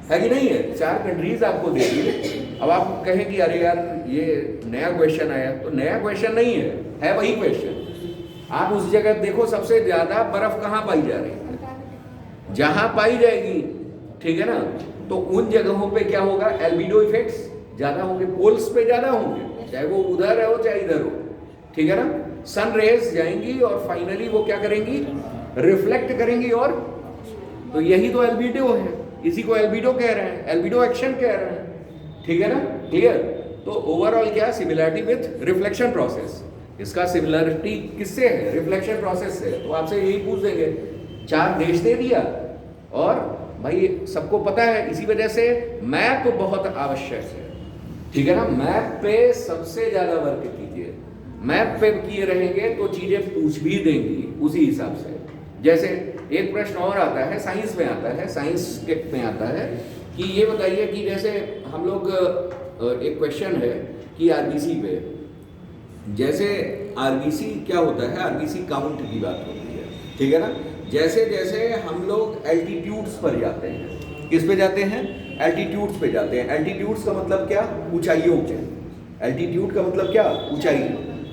है कि नहीं है, 4 कंट्रीज आपको दे दिए। अब आप कहें कि अरे यार ये नया क्वेश्चन आया, तो नया क्वेश्चन नहीं है वही क्वेश्चन। आप उस जगह देखो सबसे ज्यादा बर्फ कहाँ पाई जा रही है, जहां पाई जाएगी, ठीक है ना, तो उन जगहों पे क्या होगा, एल्बिडो इफेक्ट्स ज्यादा होंगे, पोल्स पे ज्यादा होंगे, चाहे वो उधर हो चाहे इधर हो, ठीक है ना। सन रेज जाएंगी और फाइनली वो क्या करेंगी, रिफ्लेक्ट करेंगी, और तो यही तो एल्बिडो है, इसी को एल्बिडो कह रहे हैं, एल्बिडो एक्शन कह रहे हैं, ठीक है ना, क्लियर। तो ओवरऑल क्या, सिमिलरिटी विथ रिफ्लेक्शन प्रोसेस, इसका सिमिलरिटी किससे है, रिफ्लेक्शन प्रोसेस से। तो आपसे यही पूछ देंगे, 4 देश दे दिया, और भाई सबको पता है, इसी वजह से मैप बहुत आवश्यक है, ठीक है ना, मैप पे सबसे ज्यादा वर्क कीजिए, मैप पे किए रहेंगे तो चीजें पूछ भी देंगी उसी हिसाब से। जैसे एक प्रश्न और आता है, साइंस में आता है, साइंस में आता है कि ये बताइए कि जैसे हम लोग एक क्वेश्चन है कि आरबीसी पे, जैसे आरबीसी क्या होता है, आरबीसी काउंट की बात होती है, ठीक है ना, जैसे जैसे हम लोग एल्टीट्यूड्स पर जाते हैं, किस पे जाते हैं, एल्टीट्यूड्स पे जाते हैं। एल्टीट्यूड्स का मतलब क्या, ऊंचाइयों पे, एल्टीट्यूड का मतलब क्या, ऊंचाई।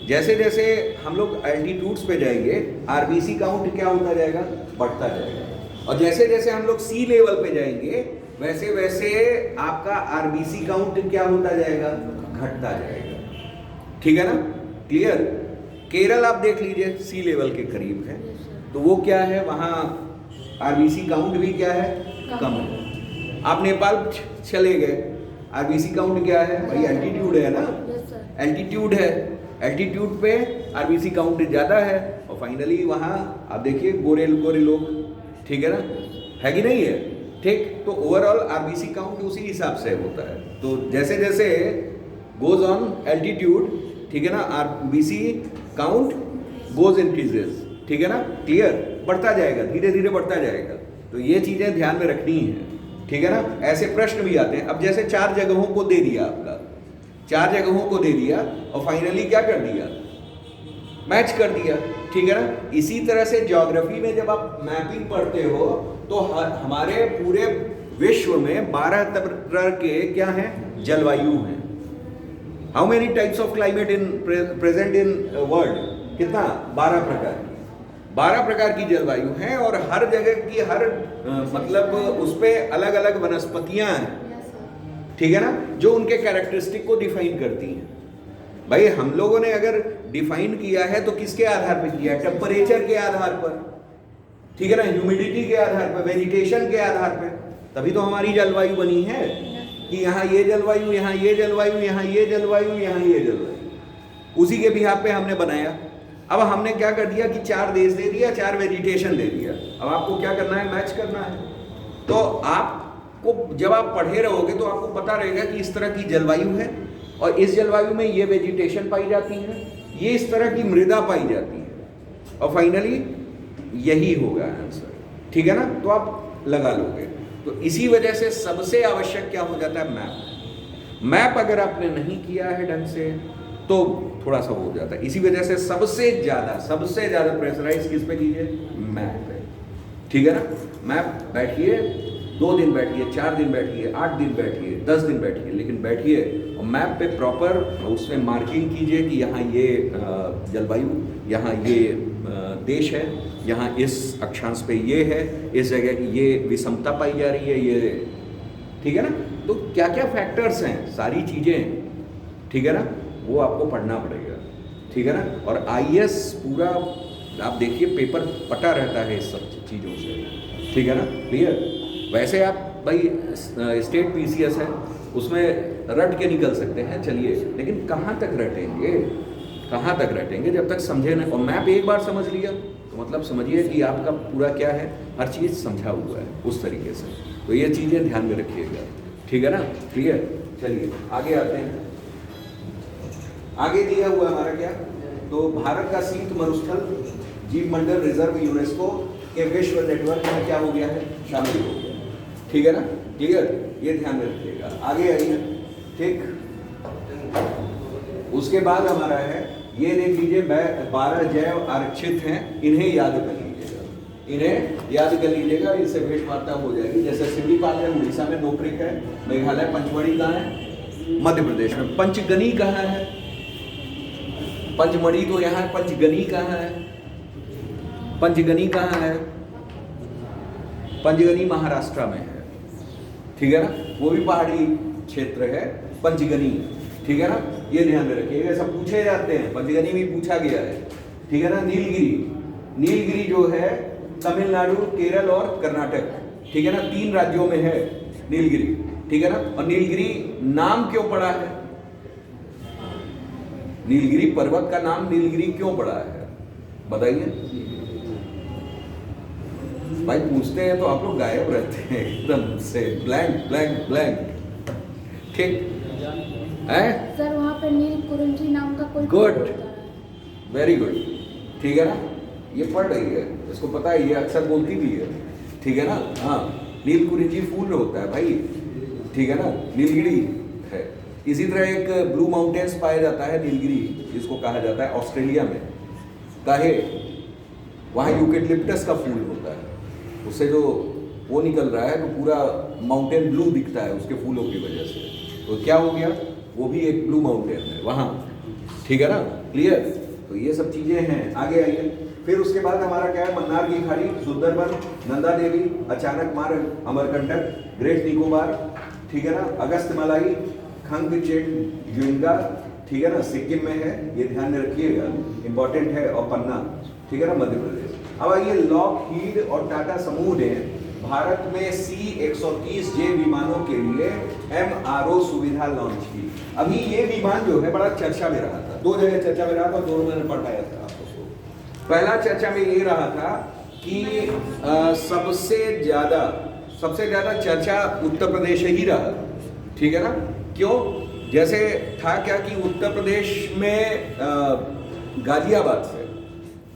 जैसे जैसे हम लोग एल्टीट्यूड्स पे जाएंगे, आरबीसी काउंट क्या होता जाएगा, बढ़ता जाएगा, और जैसे जैसे हम लोग सी लेवल पे जाएंगे वैसे वैसे आपका आरबीसी काउंट क्या होता जाएगा, घटता जाएगा, ठीक है ना, क्लियर। केरल आप देख लीजिए सी लेवल के करीब है, तो वो क्या है, वहाँ आरबीसी काउंट भी क्या है, कम है। आप नेपाल चले गए, आरबीसी काउंट क्या है, भाई एल्टीट्यूड है ना, एल्टीट्यूड है, एल्टीट्यूड पे आरबीसी काउंट ज़्यादा है, और फाइनली वहाँ आप देखिए गोरे गोरे लोग, ठीक है ना, है कि नहीं है, ठीक। तो ओवरऑल आरबीसी काउंट उसी हिसाब से होता है। तो जैसे जैसे गोज ऑन एल्टीट्यूड, ठीक है ना, आरबीसी काउंट गोज इंक्रीजेस, ठीक है ना, क्लियर, बढ़ता जाएगा, धीरे धीरे बढ़ता जाएगा। तो ये चीज़ें ध्यान में रखनी है, ठीक है ना। ऐसे प्रश्न भी आते हैं। अब जैसे 4 जगहों को दे दिया, आपका 4 जगहों को दे दिया, और फाइनली क्या कर दिया, मैच कर दिया, ठीक है ना। इसी तरह से ज्योग्राफी में जब आप मैपिंग पढ़ते हो तो हमारे पूरे विश्व में 12 तरह के क्या हैं, जलवायु हैं। How many types of climate in present in world, कितना, 12 प्रकार की, 12 प्रकार की जलवायु हैं, और हर जगह की हर मतलब उस पर अलग अलग वनस्पतियां हैं, ठीक है ना, जो उनके कैरेक्टरिस्टिक को डिफाइन करती हैं। भाई हम लोगों ने अगर डिफाइन किया है तो किसके आधार पर किया है, टेम्परेचर के आधार पर, ठीक है ना, ह्यूमिडिटी के आधार पर, वेजिटेशन के आधार पर, तभी तो हमारी जलवायु बनी है कि यहाँ ये जलवायु, यहाँ ये जलवायु, यहाँ ये जलवायु, यहाँ ये जलवायु, उसी के बिहाफ पे हमने बनाया। अब हमने क्या कर दिया कि 4 देश दे दिया, 4 वेजिटेशन दे दिया, अब आपको क्या करना है, मैच करना है। तो आपको जब आप पढ़े रहोगे तो आपको पता रहेगा कि इस तरह की जलवायु है, और इस जलवायु में ये वेजिटेशन पाई जाती है, ये इस तरह की मृदा पाई जाती है, और फाइनली यही होगा आंसर, ठीक है ना। तो आप लगा लोगे। तो इसी वजह से सबसे आवश्यक क्या हो जाता है, मैप। मैप अगर आपने नहीं किया है ढंग से तो थोड़ा सा हो जाता है। इसी वजह से सबसे ज्यादा प्रेशराइज किस पे कीजिए, मैप पे, ठीक है ना। मैप बैठिए, 2 दिन बैठिए, 4 दिन बैठिए, 8 दिन बैठिए, 10 दिन बैठिए, लेकिन बैठिए और मैप पे प्रॉपर उसमें मार्किंग कीजिए कि यहाँ ये जलवायु, यहाँ ये देश है, यहाँ इस अक्षांश पे ये है, इस जगह ये विषमता पाई जा रही है, ये ठीक है ना। तो क्या क्या फैक्टर्स हैं, सारी चीज़ें, ठीक है ना, वो आपको पढ़ना पड़ेगा, ठीक है ना। और आईएएस पूरा आप देखिए पेपर पटा रहता है इस सब चीज़ों से, ठीक है ना, क्लियर। वैसे आप भाई स्टेट पीसीएस है उसमें रट के निकल सकते हैं, चलिए, लेकिन कहाँ तक रटेंगे, कहाँ तक रटेंगे जब तक समझे ना। और मैप एक बार समझ लिया तो मतलब समझिए कि आपका पूरा क्या है, हर चीज़ समझा हुआ है उस तरीके से। तो ये चीज़ें ध्यान में रखिएगा, ठीक है ना, क्लियर। चलिए आगे आते हैं। आगे दिया हुआ हमारा क्या, तो भारत का शीत मरुस्थल जीव मंडल रिजर्व यूनेस्को के विश्व नेटवर्क में क्या हो गया है, शामिल हो गया, ठीक है ना, क्लियर। ये ध्यान में रखिएगा। आगे आइए, ठीक। उसके बाद हमारा है, ये देख लीजिए 12 जैव आरक्षित हैं, इन्हें याद कर लीजिएगा, इन्हें याद कर लीजिएगा, इससे भेंट वार्ता हो जाएगी। जैसे सिमलीपाल है उड़ीसा में, नोक्रिक है मेघालय, पंचमढ़ी कहाँ है मध्य प्रदेश में, पंचगनी कहाँ है, पंचमढ़ी तो यहाँ है, पंचगनी कहाँ है, पंचगनी कहाँ है, पंचगनी महाराष्ट्र में है, ठीक है ना, वो भी पहाड़ी क्षेत्र है पंचगनी, ठीक है ना, ये ध्यान में रखिएगा, सब पूछे जाते हैं, पंचगनी भी पूछा गया है, ठीक है ना। नीलगिरी, नीलगिरी जो है तमिलनाडु, केरल और कर्नाटक, ठीक है ना, 3 राज्यों में है नीलगिरी, ठीक है ना। और नीलगिरी नाम क्यों पड़ा है, नीलगिरी पर्वत का नाम नीलगिरी क्यों पड़ा है, बताइए भाई। पूछते हैं तो आप लोग गायब रहते हैं एकदम से, ब्लैंक ब्लैंक ब्लैंक, ठीक है सर। वहाँ पे नील कुरिंजी नाम का कोई, गुड, वेरी गुड, ठीक है ना, ये पढ़ रही है, इसको पता है, ये अक्सर बोलती भी है, ठीक है ना। हाँ, नील कुरिंजी फूल होता है भाई, ठीक है ना, नीलगिरी है। इसी तरह एक ब्लू माउंटेन्स पाया जाता है नीलगिरी, जिसको कहा जाता है ऑस्ट्रेलिया में, काहे, वहाँ यूकेलिप्टस का फूल होता है, उससे जो वो निकल रहा है तो पूरा माउंटेन ब्लू दिखता है उसके फूलों की वजह से, तो क्या हो गया, वो भी एक ब्लू माउंटेन है वहाँ, ठीक है ना, क्लियर। तो ये सब चीज़ें हैं। आगे आइए, फिर उसके बाद हमारा क्या है, मन्नार की खाड़ी, सुंदरबन, नंदा देवी, अचानक मार्ग, अमरकंटक, ग्रेट निकोबार, ठीक है ना, अगस्त मलाई, खंगचेनजुंगा, ठीक है ना, सिक्किम में है, ये ध्यान में रखिएगा, इंपॉर्टेंट है, और पन्ना, ठीक है ना, मध्य प्रदेश। अब आइए, लॉकहीड और टाटा समूह ने भारत में C-130J विमानों के लिए MRO सुविधा लॉन्च की। अभी ये विमान जो है बड़ा चर्चा में रहा था, 2 जगह चर्चा में रहा था, दोनों मैंने पढ़ाया था आपको। पहला चर्चा में ये रहा था कि सबसे ज्यादा चर्चा उत्तर प्रदेश ही रहा, ठीक है ना, क्यों, जैसे था क्या कि उत्तर प्रदेश में गाजियाबाद से,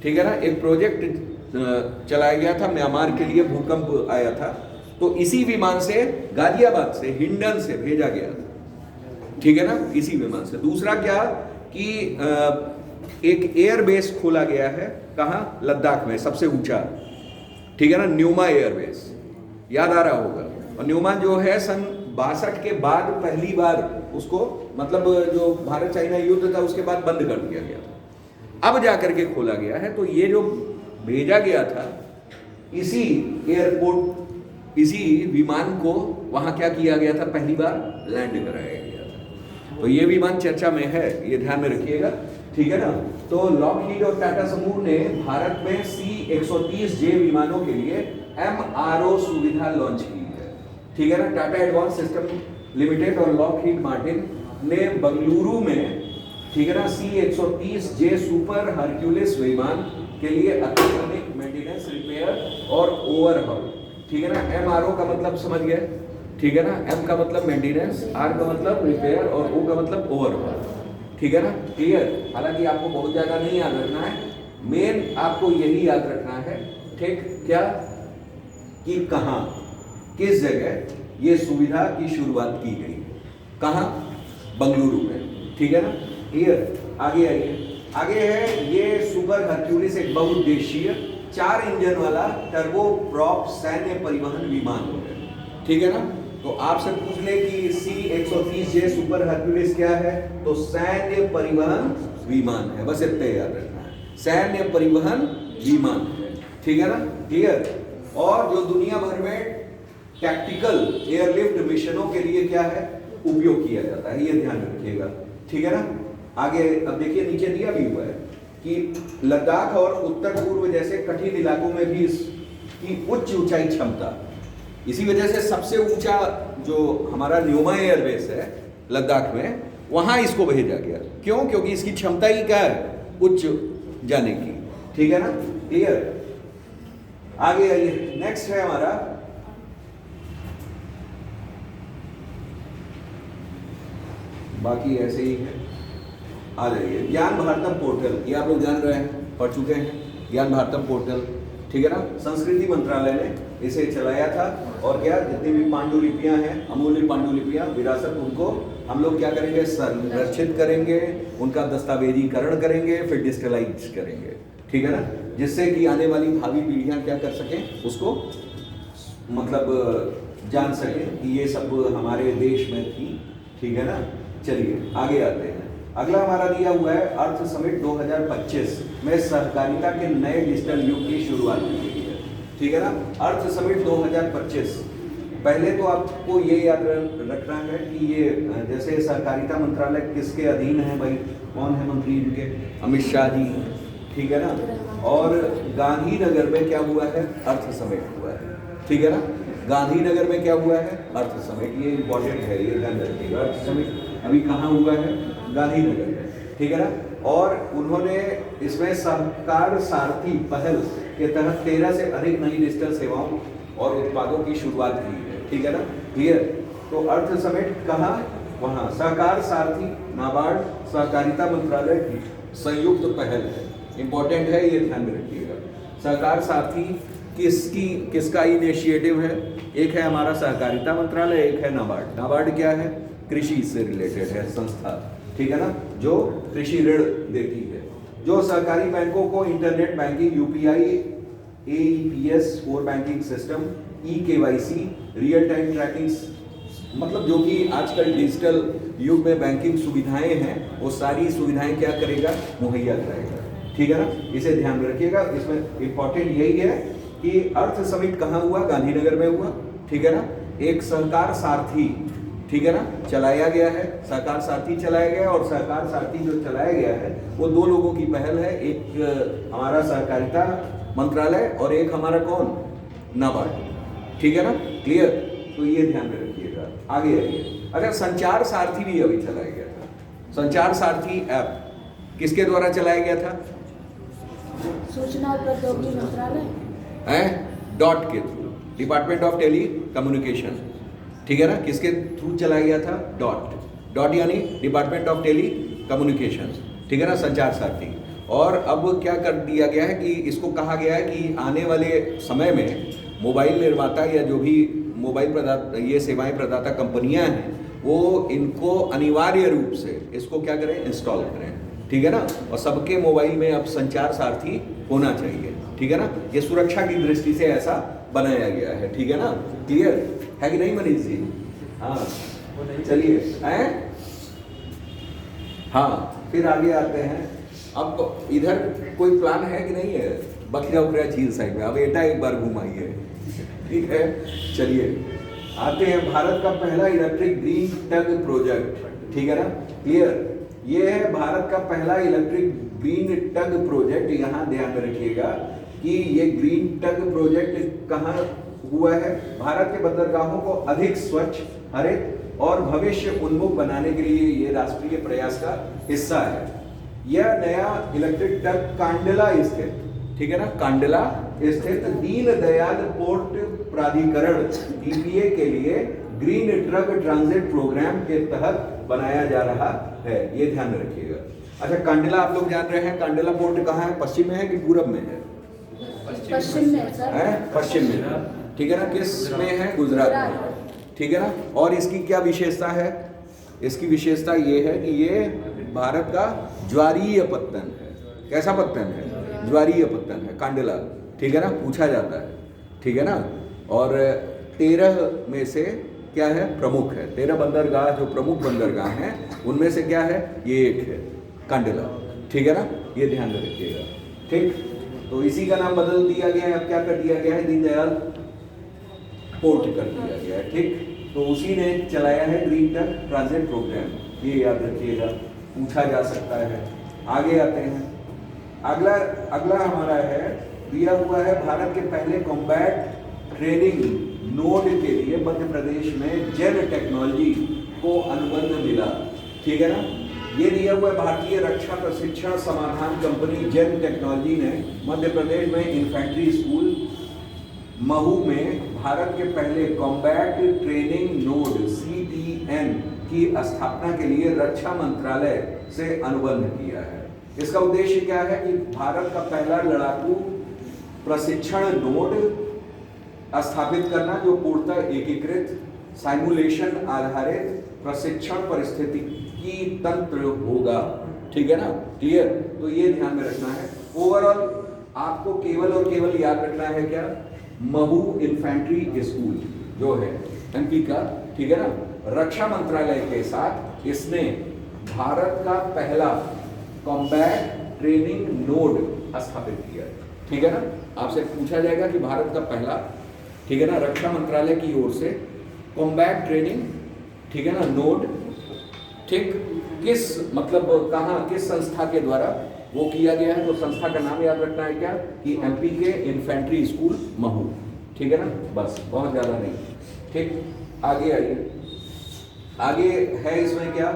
ठीक है ना, एक प्रोजेक्ट चलाया गया था, म्यांमार के लिए भूकंप आया था, तो इसी विमान से गाजियाबाद से, हिंडन से भेजा गया था, ठीक है ना, इसी विमान से। दूसरा क्या कि एक एयरबेस खोला गया है, कहाँ, लद्दाख में, सबसे ऊंचा, ठीक है ना, न्यूमा एयरबेस, याद आ रहा होगा। और न्यूमा जो है सन 62 के बाद पहली बार उसको, मतलब जो भारत चाइना युद्ध था उसके बाद बंद कर दिया गया था, अब जा करके खोला गया है। तो ये जो भेजा गया था, इसी एयरपोर्ट, इसी विमान को वहां क्या किया गया था, पहली बार लैंड कराया गया था। तो ये विमान चर्चा में है, ये ध्यान में रखिएगा, ठीक है ना। तो लॉकहीड और टाटा समूह ने भारत में C-130J विमानों के लिए MRO सुविधा लॉन्च की है, ठीक है ना। टाटा एडवांस सिस्टम लिमिटेड और लॉकहीड मार्टिन ने बंगलुरु में, ठीक है ना, C-130J सुपर हरक्यूलिस विमान के लिए अत्याधुनिक मेंटेनेंस, रिपेयर और ओवरहॉल, ठीक है ना। MRO का मतलब समझ गए, ठीक है ना, M का मतलब मेंटेनेंस, R का मतलब रिपेयर और O का मतलब ओवरहॉल, ठीक है ना, क्लियर। हालांकि आपको बहुत ज्यादा नहीं याद रखना है, मेन आपको यही याद रखना है, ठीक, क्या कि कहाँ, किस जगह ये सुविधा की शुरुआत की गई, कहाँ, बंगलुरु में, ठीक है ना, क्लियर। आगे आइए, आगे है ये सुपर हरक्यूलिस, एक बहुउद्देशीय 4 इंजन वाला टर्बो प्रॉप सैन्य परिवहन विमान है, ठीक है ना। तो आपसे पूछ ले कि C-130J सुपर हरक्यूलिस क्या है, तो सैन्य परिवहन विमान है, बस इतना याद रखना है, सैन्य परिवहन विमान है, ठीक है ना, क्लियर। और जो दुनिया भर में टैक्टिकल एयरलिफ्ट मिशनों के लिए क्या है, उपयोग किया जाता है, ये ध्यान रखिएगा, ठीक है ना। आगे अब देखिए नीचे दिया भी हुआ है कि लद्दाख और उत्तर पूर्व जैसे कठिन इलाकों में भी इसकी उच्च ऊंचाई क्षमता, इसी वजह से सबसे ऊंचा जो हमारा न्योमा एयरबेस है लद्दाख में, वहां इसको भेजा गया। क्यों? क्योंकि इसकी क्षमता ही क्या है, उच्च जाने की, ठीक है ना, क्लियर। आगे आइए, नेक्स्ट है हमारा बाकी ऐसे ही है, आ जाइए ज्ञान भारतम पोर्टल, ये आप लोग जान रहे हैं, पढ़ चुके हैं ज्ञान भारतम पोर्टल, ठीक है ना। संस्कृति मंत्रालय ने इसे चलाया था, और क्या जितनी भी पांडुलिपियां हैं, अमूल्य पांडुलिपियां विरासत, उनको हम लोग क्या करेंगे, संरक्षित करेंगे, उनका दस्तावेजीकरण करेंगे, फिर डिजिटलाइज करेंगे, ठीक है ना, जिससे कि आने वाली भावी पीढ़ियां क्या कर सकें, उसको मतलब जान सकें कि ये सब हमारे देश में थी, ठीक है ना। चलिए आगे आते हैं, अगला हमारा दिया हुआ है अर्थ समिट 2025 में सहकारिता के नए डिजिटल युग की शुरुआत की गई है, ठीक है ना। अर्थ समिट 2025, पहले तो आपको ये याद रखना है कि ये जैसे सहकारिता मंत्रालय किसके अधीन है भाई, कौन है मंत्री इनके, अमित शाह जी, ठीक है ना। और गांधीनगर में क्या हुआ है, अर्थ समिट हुआ है, ठीक है ना। गांधीनगर में क्या हुआ है, अर्थ समिट, ये इंपॉर्टेंट है, ये ध्यान रखिएगा। अर्थ समिट अभी कहाँ हुआ है, गांधीनगर में, ठीक है ना। और उन्होंने इसमें सहकार सारथी पहल के तहत 13 से अधिक नई डिजिटल सेवाओं और उत्पादों की शुरुआत की है, ठीक है ना, क्लियर। तो अर्थ समिट कहाँ, वहाँ सहकार सारथी नाबार्ड सहकारिता मंत्रालय की संयुक्त पहल है, इंपॉर्टेंट है, ये ध्यान में रखिएगा। सहकार सारथी किसका इनिशिएटिव है, एक है हमारा सहकारिता मंत्रालय, एक है नाबार्ड। नाबार्ड क्या है, कृषि से रिलेटेड है संस्था, ठीक है ना, जो कृषि ऋण देती है, जो सहकारी बैंकों को internet banking, UPI, AEPS core banking system, eKYC, real time tracking, मतलब जो कि आजकल डिजिटल युग में बैंकिंग सुविधाएं हैं, वो सारी सुविधाएं क्या करेगा, मुहैया कराएगा, ठीक है ना, इसे ध्यान में रखिएगा। इसमें इंपॉर्टेंट यही है कि अर्थ समिट कहाँ हुआ, गांधीनगर में हुआ, ठीक है ना। एक सहकार सारथी, ठीक है ना, चलाया गया है, सहकार सारथी चलाया गया है, और सहकार सारथी जो चलाया गया है वो दो लोगों की पहल है, एक हमारा सहकारिता मंत्रालय और एक हमारा कौन, नाबार्ड, ठीक है ना, क्लियर। तो ये ध्यान में रखिएगा। आगे आइए, अगर संचार सारथी भी अभी चलाया गया था, संचार सारथी ऐप किसके द्वारा चलाया गया था, सूचना और प्रौद्योगिकी मंत्रालय है, डॉट के through, department of telecommunication, ठीक है ना, किसके थ्रू चलाया गया था, डॉट यानी डिपार्टमेंट ऑफ टेली कम्युनिकेशन, ठीक है ना, संचार सारथी। और अब क्या कर दिया गया है कि इसको कहा गया है कि आने वाले समय में मोबाइल निर्माता या जो भी मोबाइल प्रदाता, ये सेवाएं प्रदाता कंपनियां हैं, वो इनको अनिवार्य रूप से इसको क्या करें, इंस्टॉल करें, ठीक है ना। और सबके मोबाइल में अब संचार सारथी होना चाहिए, ठीक है ना, ये सुरक्षा की दृष्टि से ऐसा बनाया गया है, ठीक है ना, क्लियर है कि नहीं मनीष जी? हाँ चलिए, हाँ फिर आगे आते हैं। अब इधर कोई प्लान है कि नहीं है, बखरा उखरा झील साइड में, अब एटा एक बार घुमाइए, ठीक है। चलिए आते हैं, भारत का पहला इलेक्ट्रिक ग्रीन टग प्रोजेक्ट, ठीक है ना, क्लियर। ये है भारत का पहला इलेक्ट्रिक ग्रीन टग प्रोजेक्ट। यहाँ ध्यान में रखिएगा कि ये ग्रीन टग प्रोजेक्ट कहाँ हुआ है, भारत के बंदरगाहों को अधिक स्वच्छ, हरित और भविष्य उन्मुख बनाने के लिए ये राष्ट्रीय प्रयास का हिस्सा है। यह नया इलेक्ट्रिक टग कांडला स्थित, ठीक है ना, कांडला स्थित दीनदयाल पोर्ट प्राधिकरण DPA के लिए ग्रीन ट्रक ट्रांजिट प्रोग्राम के तहत बनाया जा रहा है, ये ध्यान में रखिएगा। अच्छा, कांडला आप लोग जान रहे हैं, कांडला पोर्ट कहाँ है, पश्चिम में है कि पूरब में है? पश्चिम में सर, है पश्चिम में, ठीक है ना, किस में है, गुजरात में, ठीक है ना। और इसकी क्या विशेषता है, इसकी विशेषता ये है कि ये भारत का ज्वारीय पत्तन है। कैसा पत्तन है, ज्वारीय पत्तन है कांडला, ठीक है ना, पूछा जाता है, ठीक है ना। और 13 में से क्या है, प्रमुख है। 13 बंदरगाह जो प्रमुख बंदरगाह हैं उनमें से क्या है, ये एक है कांडला, ठीक है ना, ये ध्यान में रखिएगा, ठीक। तो इसी का नाम बदल दिया गया है, अब क्या कर दिया गया है, दीनदयाल पोर्ट कर दिया गया है, ठीक। तो उसी ने चलाया है ग्रीन टन ट्रांजिट प्रोग्राम, ये याद रखिएगा, पूछा जा सकता है। आगे आते हैं, अगला हमारा है, दिया हुआ है भारत के पहले कॉम्बैट ट्रेनिंग नोड के लिए मध्य प्रदेश में जेन टेक्नोलॉजी को अनुबंध मिला, ठीक है ना। ये दिया हुआ है भारतीय रक्षा प्रशिक्षण समाधान कंपनी जेन टेक्नोलॉजी ने मध्य प्रदेश में इन्फेंट्री स्कूल महू में भारत के पहले कॉम्बैट ट्रेनिंग नोड CTN की स्थापना के लिए रक्षा मंत्रालय से अनुबंध किया है। इसका उद्देश्य क्या है कि भारत का पहला लड़ाकू प्रशिक्षण नोड स्थापित करना जो पूर्णतः एकीकृत साइमुलेशन आधारित प्रशिक्षण परिस्थितिकी तंत्र होगा, ठीक है ना, क्लियर। तो ये ध्यान में रखना है। ओवरऑल आपको केवल और केवल याद रखना है क्या, महू इन्फेंट्री स्कूल जो है MP का, ठीक है ना, रक्षा मंत्रालय के साथ इसने भारत का पहला कॉम्बैट ट्रेनिंग नोड स्थापित किया, ठीक है ना। आपसे पूछा जाएगा कि भारत का पहला, ठीक है ना, रक्षा मंत्रालय की ओर से कॉम्बैट ट्रेनिंग, ठीक है ना, नोड, ठीक, किस मतलब कहाँ, किस संस्था के द्वारा वो किया गया है। तो संस्था का नाम याद रखना है क्या, कि MP के इन्फेंट्री स्कूल महू, ठीक है ना, बस, बहुत ज्यादा नहीं, ठीक। आगे आइए, आगे है इसमें क्या,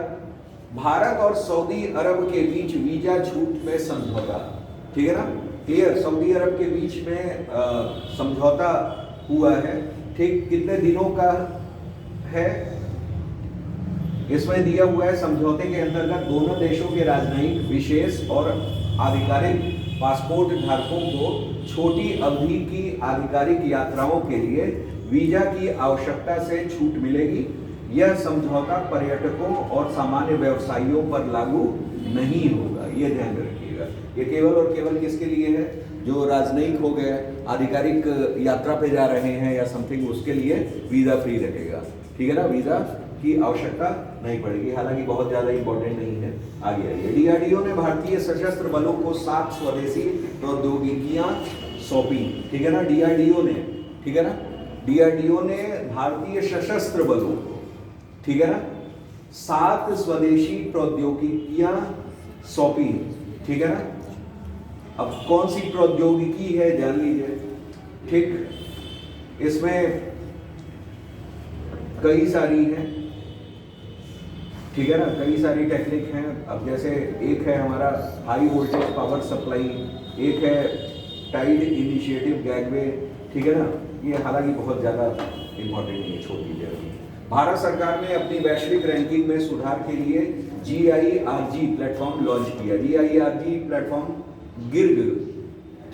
भारत और सऊदी अरब के बीच वीजा छूट में समझौता, ठीक है ना, क्लियर। सऊदी अरब के बीच में समझौता हुआ है, ठीक। कितने दिनों का है, इसमें दिया हुआ है, समझौते के अंतर्गत दोनों देशों के राजनयिक विशेष और आधिकारिक पासपोर्ट धारकों को छोटी अवधि की आधिकारिक यात्राओं के लिए वीजा की आवश्यकता से छूट मिलेगी। यह समझौता पर्यटकों और सामान्य व्यवसायियों पर लागू नहीं होगा, ये ध्यान में रखिएगा। ये केवल और केवल किसके लिए है, जो राजनयिक हो गए, आधिकारिक यात्रा पे जा रहे हैं या समथिंग, उसके लिए वीजा फ्री रहेगा, ठीक है ना, वीजा की आवश्यकता नहीं पड़ेगी। हालांकि बहुत ज्यादा इंपॉर्टेंट नहीं है। आगे आइए, DRDO ने भारतीय सशस्त्र बलों को 7 स्वदेशी प्रौद्योगिकियां सौंपी, ठीक है ना, DRDO ने, ठीक है ना, DRDO ने भारतीय सशस्त्र बलों, ठीक है ना, 7 स्वदेशी प्रौद्योगिकियां सौंपी, ठीक है ना। अब कौन सी प्रौद्योगिकी है जान लीजिए, ठीक। इसमें कई सारी हैं, ठीक है ना, कई सारी टेक्निक हैं। अब जैसे एक है हमारा हाई वोल्टेज पावर सप्लाई, एक है टाइड इनिशिएटिव गैगवे, ठीक है ना। ये हालांकि बहुत ज़्यादा इंपॉर्टेंट नहीं है, छोड़ दीजिए। भारत सरकार ने अपनी वैश्विक रैंकिंग में सुधार के लिए GIRG प्लेटफॉर्म लॉन्च किया। GIRG प्लेटफॉर्म गिर्ग,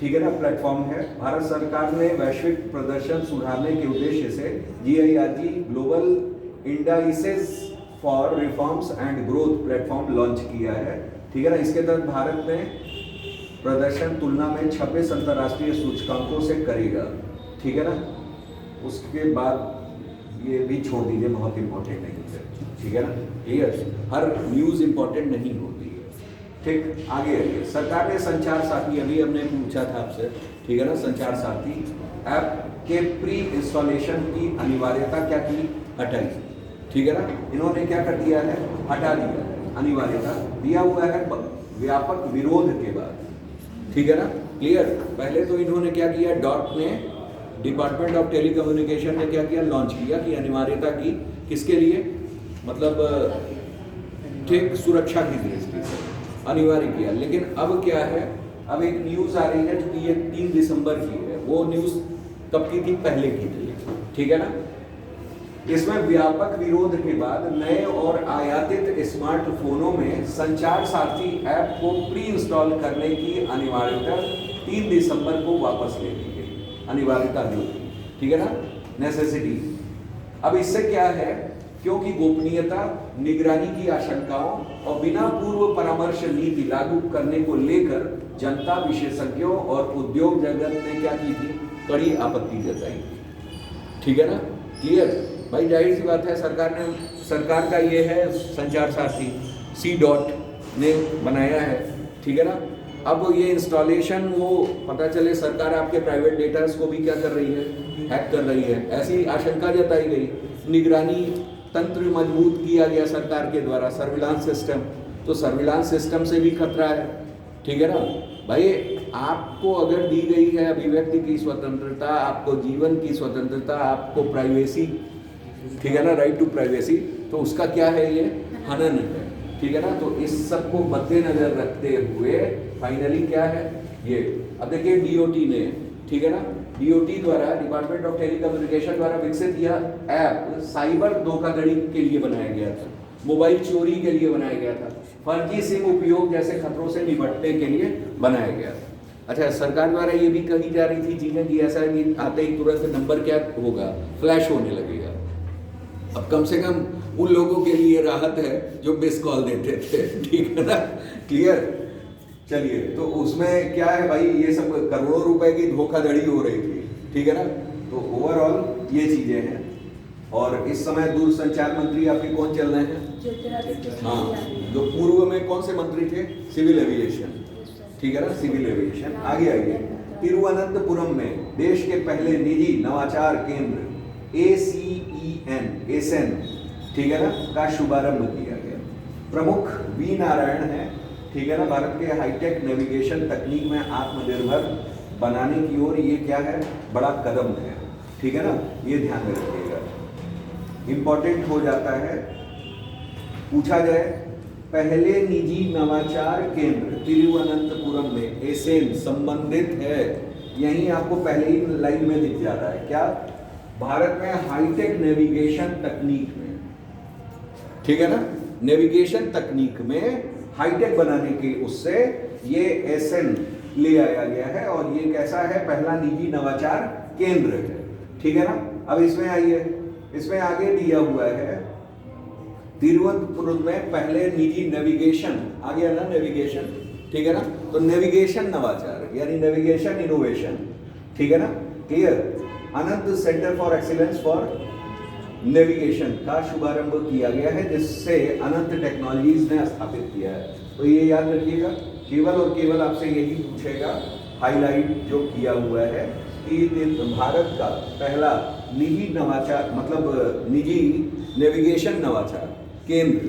ठीक है ना, प्लेटफॉर्म है। भारत सरकार ने वैश्विक प्रदर्शन सुधारने के उद्देश्य से GIRG global indices for reforms and growth platform launch किया है, ठीक है ना। इसके तहत भारत ने प्रदर्शन तुलना में 26 अंतर्राष्ट्रीय सूचकांकों से करेगा, ठीक है ना। उसके बाद ये भी छोड़ दीजिए, बहुत इंपॉर्टेंट नहीं है, ठीक है ना, क्लियर। हर न्यूज़ इंपॉर्टेंट नहीं होती है, ठीक। आगे आइए, सरकार ने संचार साथी, अभी हमने पूछा था आपसे, ठीक है ना, संचार साथी ऐप के प्री इंस्टॉलेशन की अनिवार्यता क्या की, हटाई, ठीक है ना। इन्होंने क्या कर दिया है, हटा दिया है अनिवार्यता, दिया हुआ है व्यापक विरोध के बाद, ठीक है ना, क्लियर। पहले तो इन्होंने क्या किया, डॉट ने, डिपार्टमेंट ऑफ टेलीकम्युनिकेशन ने क्या किया, लॉन्च किया कि अनिवार्यता की, किसके लिए, मतलब ठीक, सुरक्षा की दृष्टि से अनिवार्य किया। लेकिन अब क्या है, अब एक न्यूज़ आ रही है जो कि ये 3 दिसंबर की है। वो न्यूज़ कब की थी, पहले की थी, ठीक है ना। इसमें व्यापक विरोध के बाद नए और आयातित स्मार्टफोनों में संचार साथी ऐप को प्री इंस्टॉल करने की अनिवार्यता 3 दिसंबर को वापस ले ली गई, अनिवार्यता जो थी, ठीक है ना, नेसेसिटी। अब इससे क्या है, क्योंकि गोपनीयता, निगरानी की आशंकाओं और बिना पूर्व परामर्श नीति लागू करने को लेकर जनता, विशेषज्ञों और उद्योग जगत ने क्या की थी, कड़ी आपत्ति जताई थी, ठीक है ना। क्लियर भाई, जाहिर सी बात है सरकार का ये है संचार साथी C.DOT ने बनाया है, ठीक है ना। अब ये इंस्टॉलेशन वो पता चले सरकार आपके प्राइवेट डेटास को भी क्या कर रही है, हैक कर रही है, ऐसी आशंका जताई गई। निगरानी तंत्र मजबूत किया गया सरकार के द्वारा, सर्विलांस सिस्टम, तो सर्विलांस सिस्टम से भी खतरा है, ठीक है ना भाई। आपको अगर दी गई है अभिव्यक्ति की स्वतंत्रता, आपको जीवन की स्वतंत्रता, आपको प्राइवेसी, ठीक है ना, राइट टू प्राइवेसी, तो उसका क्या है, ये हनन है, ठीक है ना। तो इस सब को मद्देनजर रखते हुए फाइनली क्या है ये, अब देखिए DOT ने, ठीक है ना, DOT द्वारा, डिपार्टमेंट ऑफ टेलीकम्युनिकेशन द्वारा विकसित यह ऐप साइबर धोखाधड़ी के लिए बनाया गया था, मोबाइल चोरी के लिए बनाया गया था, फर्जी सिम उपयोग जैसे खतरों से निपटने के लिए बनाया गया था। अच्छा, सरकार द्वारा ये भी कही जा रही थी चीजें कि ऐसा कि आते ही तुरंत नंबर क्या होगा, फ्लैश होने लगेगा। अब कम से कम उन लोगों के लिए राहत है जो मिस कॉल देते थे, ठीक है ना, क्लियर। चलिए, तो उसमें क्या है भाई, ये सब करोड़ों रुपए की धोखाधड़ी हो रही थी, ठीक है ना। तो ओवरऑल ये चीजें हैं। और इस समय दूरसंचार मंत्री आपके कौन चल रहे हैं? हाँ, जो पूर्व में कौन से मंत्री थे? सिविल एविएशन, ठीक है ना, सिविल एविएशन। आगे आइए, तिरुवनंतपुरम में देश के पहले निजी नवाचार केंद्र ACEN, ठीक है ना, का शुभारंभ किया गया। प्रमुख V नारायण है, ठीक है ना। भारत के हाईटेक नेविगेशन तकनीक में आत्मनिर्भर बनाने की ओर ये क्या है, बड़ा कदम है, ठीक है ना, ये ध्यान में रखिएगा, इंपॉर्टेंट हो जाता है। पूछा जाए, पहले निजी नवाचार केंद्र तिरुवनंतपुरम में ACEN संबंधित है, यही आपको पहले ही लाइन में दिख जा रहा है, क्या, भारत में हाईटेक नेविगेशन तकनीक में, ठीक है ना, नेविगेशन तकनीक में हाईटेक बनाने के उससे ये ACEN ले आया गया है, और ये कैसा है, पहला निजी नवाचार केंद्र है, ठीक है ना। अब इसमें आइए, इसमें आगे दिया हुआ है तिरुवनंतपुरम में पहले निजी नेविगेशन, आ गया ना नेविगेशन, ठीक है ना। तो नेविगेशन नवाचार यानी नेविगेशन इनोवेशन, ठीक है ना, clear. Anant centre for excellence for navigation का शुभारंभ किया गया है, जिससे अनंत टेक्नोलॉजीज ने स्थापित किया है। तो ये याद रखिएगा, केवल और केवल आपसे यही पूछेगा, हाईलाइट जो किया हुआ है कि भारत का पहला निजी नवाचार, मतलब निजी नेविगेशन नवाचार केंद्र,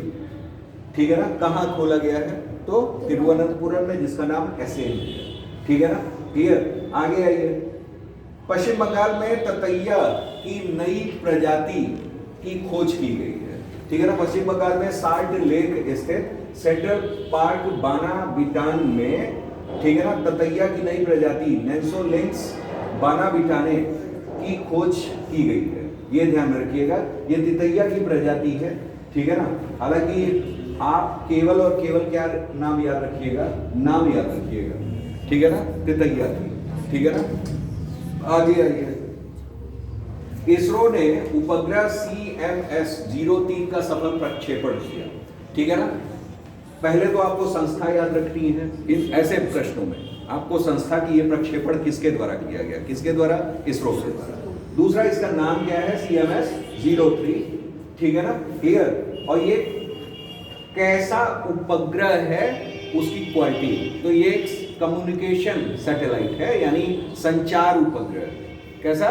ठीक है ना, कहाँ खोला गया है, तो तिरुवनंतपुरम में, जिसका नाम ACEN है, ठीक है ना, क्लियर। आगे आइए, पश्चिम बंगाल में ततैया की नई प्रजाति की खोज की गई है, ठीक है ना। पश्चिम बंगाल में साल्ट लेक स्थित सेंट्रल पार्क बाना बिटान में, ठीक है ना, ततैया की नई प्रजाति नेंसोलिंक्स बाना बिटाने की खोज की गई है, ये ध्यान में रखिएगा। ये ततैया की प्रजाति है, ठीक है ना। हालांकि आप केवल और केवल क्या नाम याद रखिएगा, नाम याद रखिएगा, ठीक है ना, ततैया की, ठीक है ना। आगे आइए, इसरो ने उपग्रह CMS-03 का सफल प्रक्षेपण किया, ठीक है ना। पहले तो आपको संस्था याद रखनी है, इन ऐसे प्रश्नों में आपको संस्था की ये प्रक्षेपण किसके द्वारा किया गया, किसके द्वारा, इसरो के द्वारा। दूसरा, इसका नाम क्या है, CMS-03, ठीक है ना, क्लियर। और ये कैसा उपग्रह है, उसकी क्वालिटी, तो ये कम्युनिकेशन सैटेलाइट है, यानी संचार उपग्रह। कैसा,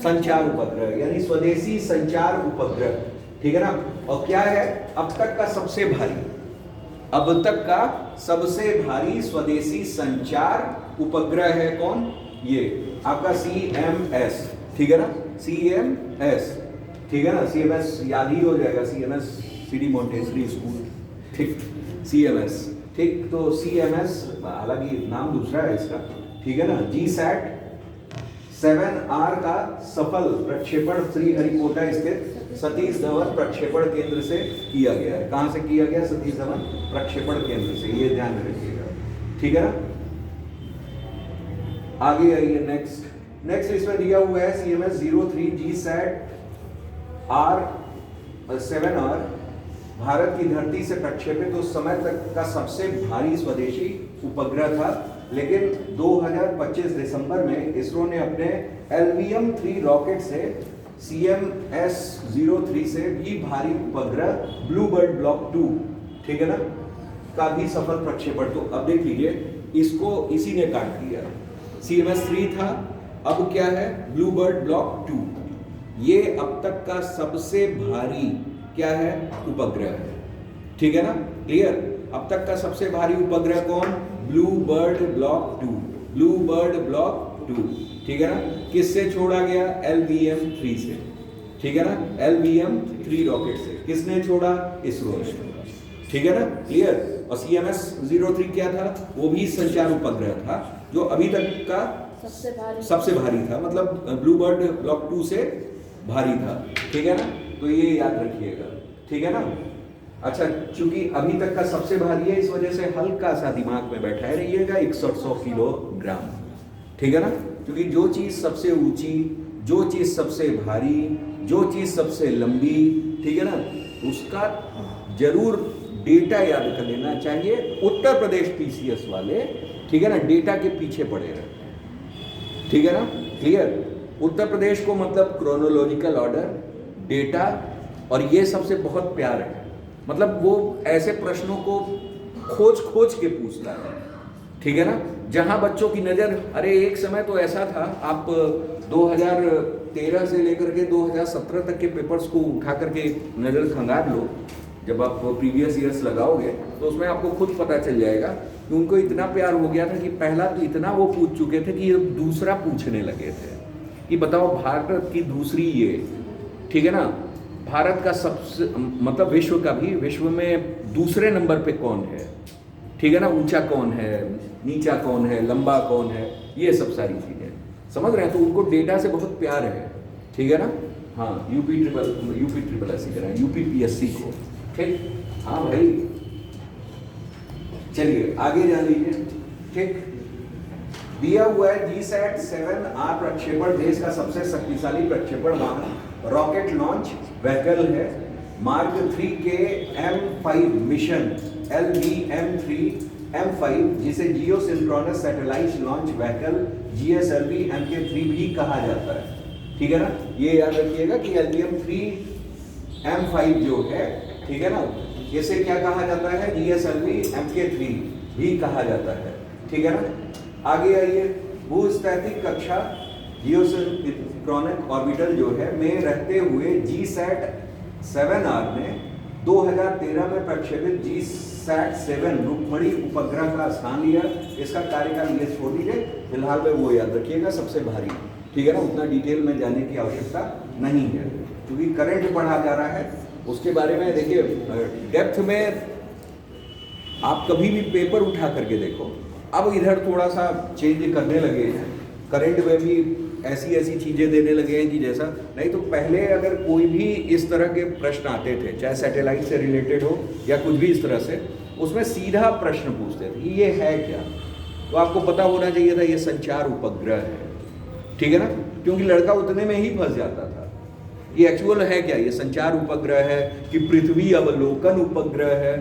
संचार उपग्रह, यानी स्वदेशी संचार उपग्रह, ठीक है ना। और क्या है, अब तक का सबसे भारी स्वदेशी संचार उपग्रह है कौन, ये आपका CMS, ठीक है ना, CMS, ठीक है ना। CMS याद ही हो जाएगा, CMS सिटी मॉन्टेसरी स्कूल, ठीक, CMS, ठीक। तो CMS, हालांकि नाम दूसरा है इसका, ठीक है ना। GSAT 7R का सफल प्रक्षेपण श्रीहरिकोटा स्थित सतीश धवन प्रक्षेपण केंद्र से किया गया है। कहां से किया गया, सतीश धवन प्रक्षेपण केंद्र से, ये ध्यान में रखिएगा, ठीक है ना। आगे आइए, नेक्स्ट इसमें दिया हुआ है CMS-03 GSAT 7R भारत की धरती से प्रक्षेपित उस समय तक का सबसे भारी स्वदेशी उपग्रह था, लेकिन 2025 दिसंबर में इसरो ने अपने LVM-3 रॉकेट से CMS-03 से भी भारी उपग्रह ब्लू बर्ड ब्लॉक 2, ठीक है ना, का भी सफल प्रक्षेपण। तो अब देख लीजिए, इसको इसी ने काट दिया। CMS-3 था, अब क्या है, ब्लू बर्ड ब्लॉक 2। ये अब तक का सबसे भारी क्या है, उपग्रह है, ठीक है ना, क्लियर। अब तक का सबसे भारी उपग्रह कौन, blue bird block 2, blue bird block 2, ठीक है ना। किससे छोड़ा गया, LBM-3 से, ठीक है ना, LBM-3 रॉकेट से। किसने छोड़ा, इसरो ने, ठीक है ना, क्लियर। और CMS-03 क्या था, वो भी संचार उपग्रह था जो अभी तक का सबसे भारी था, मतलब ब्लू बर्ड ब्लॉक 2 से भारी था, ठीक है ना। तो ये याद रखिएगा, ठीक है ना। अच्छा, चूंकि अभी तक का सबसे भारी है, इस वजह से हल्का सा दिमाग में बैठाए रहिएगा 6100 किलोग्राम, ठीक है ना। क्योंकि जो चीज सबसे ऊंची, जो चीज सबसे भारी, जो चीज सबसे लंबी, ठीक है ना, उसका जरूर डेटा याद कर लेना चाहिए। उत्तर प्रदेश PCS वाले, ठीक है ना, डेटा के पीछे पड़े रहते हैं, ठीक है ना, क्लियर। उत्तर प्रदेश को मतलब क्रोनोलॉजिकल ऑर्डर, डेटा, और ये सबसे बहुत प्यार है, मतलब वो ऐसे प्रश्नों को खोज खोज के पूछता है, ठीक है ना। जहां बच्चों की नजर, अरे एक समय तो ऐसा था, आप 2013 से लेकर के 2017 तक के पेपर्स को उठा करके नजर खंगाल लो, जब आप प्रीवियस ईयर्स लगाओगे तो उसमें आपको खुद पता चल जाएगा कि उनको इतना प्यार हो गया था कि पहला तो इतना वो पूछ चुके थे कि दूसरा पूछने लगे थे कि बताओ भारत की दूसरी ये, ठीक है ना, भारत का सबसे, मतलब विश्व का भी, विश्व में दूसरे नंबर पे कौन है, ठीक है ना, ऊंचा कौन है, नीचा कौन है, लंबा कौन है, ये सब सारी चीजें समझ रहे हैं। तो उनको डेटा से बहुत प्यार है, ठीक है ना। हाँ, यूपी ट्रिपल एस की तरह UPPSC को, ठीक, हाँ भाई, चलिए आगे जान लीजिए, ठीक। दिया हुआ है GSAT-7R प्रक्षेपण देश का सबसे शक्तिशाली प्रक्षेपण वाहन, रॉकेट लॉन्च व्हीकल है। मार्क 3 के M5 मिशन LBM-3M5, जिसे geosynchronous satellite launch vehicle GSLV MK3 भी कहा जाता है, ठीक है ना। ये याद रखिएगा कि LBM-3M5 जो है, ठीक है ना, इसे क्या कहा जाता है, GSLV MK3 भी कहा जाता है, ठीक है ना। आगे आइए, भूस्थैतिक कक्षा जियोसिंक्रोनस ऑर्बिटल जो है में रहते हुए GSAT-7R ने 2013 में प्रक्षेपित GSAT-7 रुक्मणी उपग्रह का स्थान लिया। इसका कार्यकाल ये छोड़ दीजिए, फिलहाल में वो याद रखिएगा सबसे भारी, ठीक है ना। उतना डिटेल में जाने की आवश्यकता नहीं है, क्योंकि करंट पढ़ा जा रहा है, उसके बारे में देखिए डेप्थ में आप कभी भी पेपर उठा करके देखो। अब इधर थोड़ा सा चेंज करने लगे हैं, करंट में भी ऐसी ऐसी चीज़ें देने लगे हैं कि जैसा नहीं तो पहले अगर कोई भी इस तरह के प्रश्न आते थे, चाहे सैटेलाइट से रिलेटेड हो या कुछ भी इस तरह से, उसमें सीधा प्रश्न पूछते थे ये है क्या, तो आपको पता होना चाहिए था ये संचार उपग्रह है, ठीक है ना, क्योंकि लड़का उतने में ही फंस जाता था। ये एक्चुअल है क्या, ये संचार उपग्रह है कि पृथ्वी अवलोकन उपग्रह है,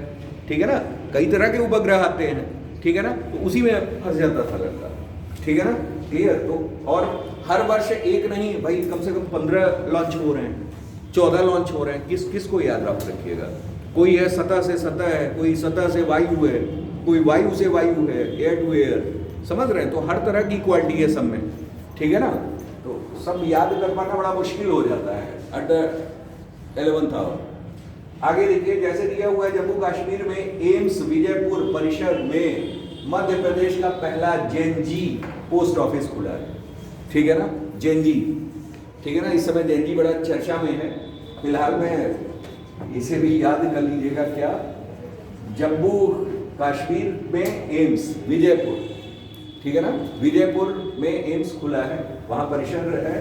ठीक है ना, कई तरह के उपग्रह आते हैं, ठीक है ना, तो उसी में फंस जाता था लड़का, ठीक है ना, क्लियर। तो और हर वर्ष एक नहीं भाई, कम से कम 15 लॉन्च हो रहे हैं, 14 लॉन्च हो रहे हैं, किस को याद रखिएगा। कोई है सतह से सतह है, कोई सतह से वायु है, कोई वायु से वायु है, एयर टू एयर, समझ रहे हैं। तो हर तरह की क्वालिटी है सब में, ठीक है ना, तो सब याद कर पाना बड़ा मुश्किल हो जाता है एट द 11th आवर। आगे देखिए, जैसे दिया हुआ है जम्मू कश्मीर में एम्स विजयपुर परिसर में मध्य प्रदेश का पहला जेनजी पोस्ट ऑफिस खुला है, ठीक है ना, जेनजी, ठीक है ना। इस समय जेनजी बड़ा चर्चा में है, फिलहाल में इसे भी याद कर लीजिएगा, क्या, जम्मू कश्मीर में एम्स विजयपुर, ठीक है ना, विजयपुर में एम्स खुला है, वहां परिसर है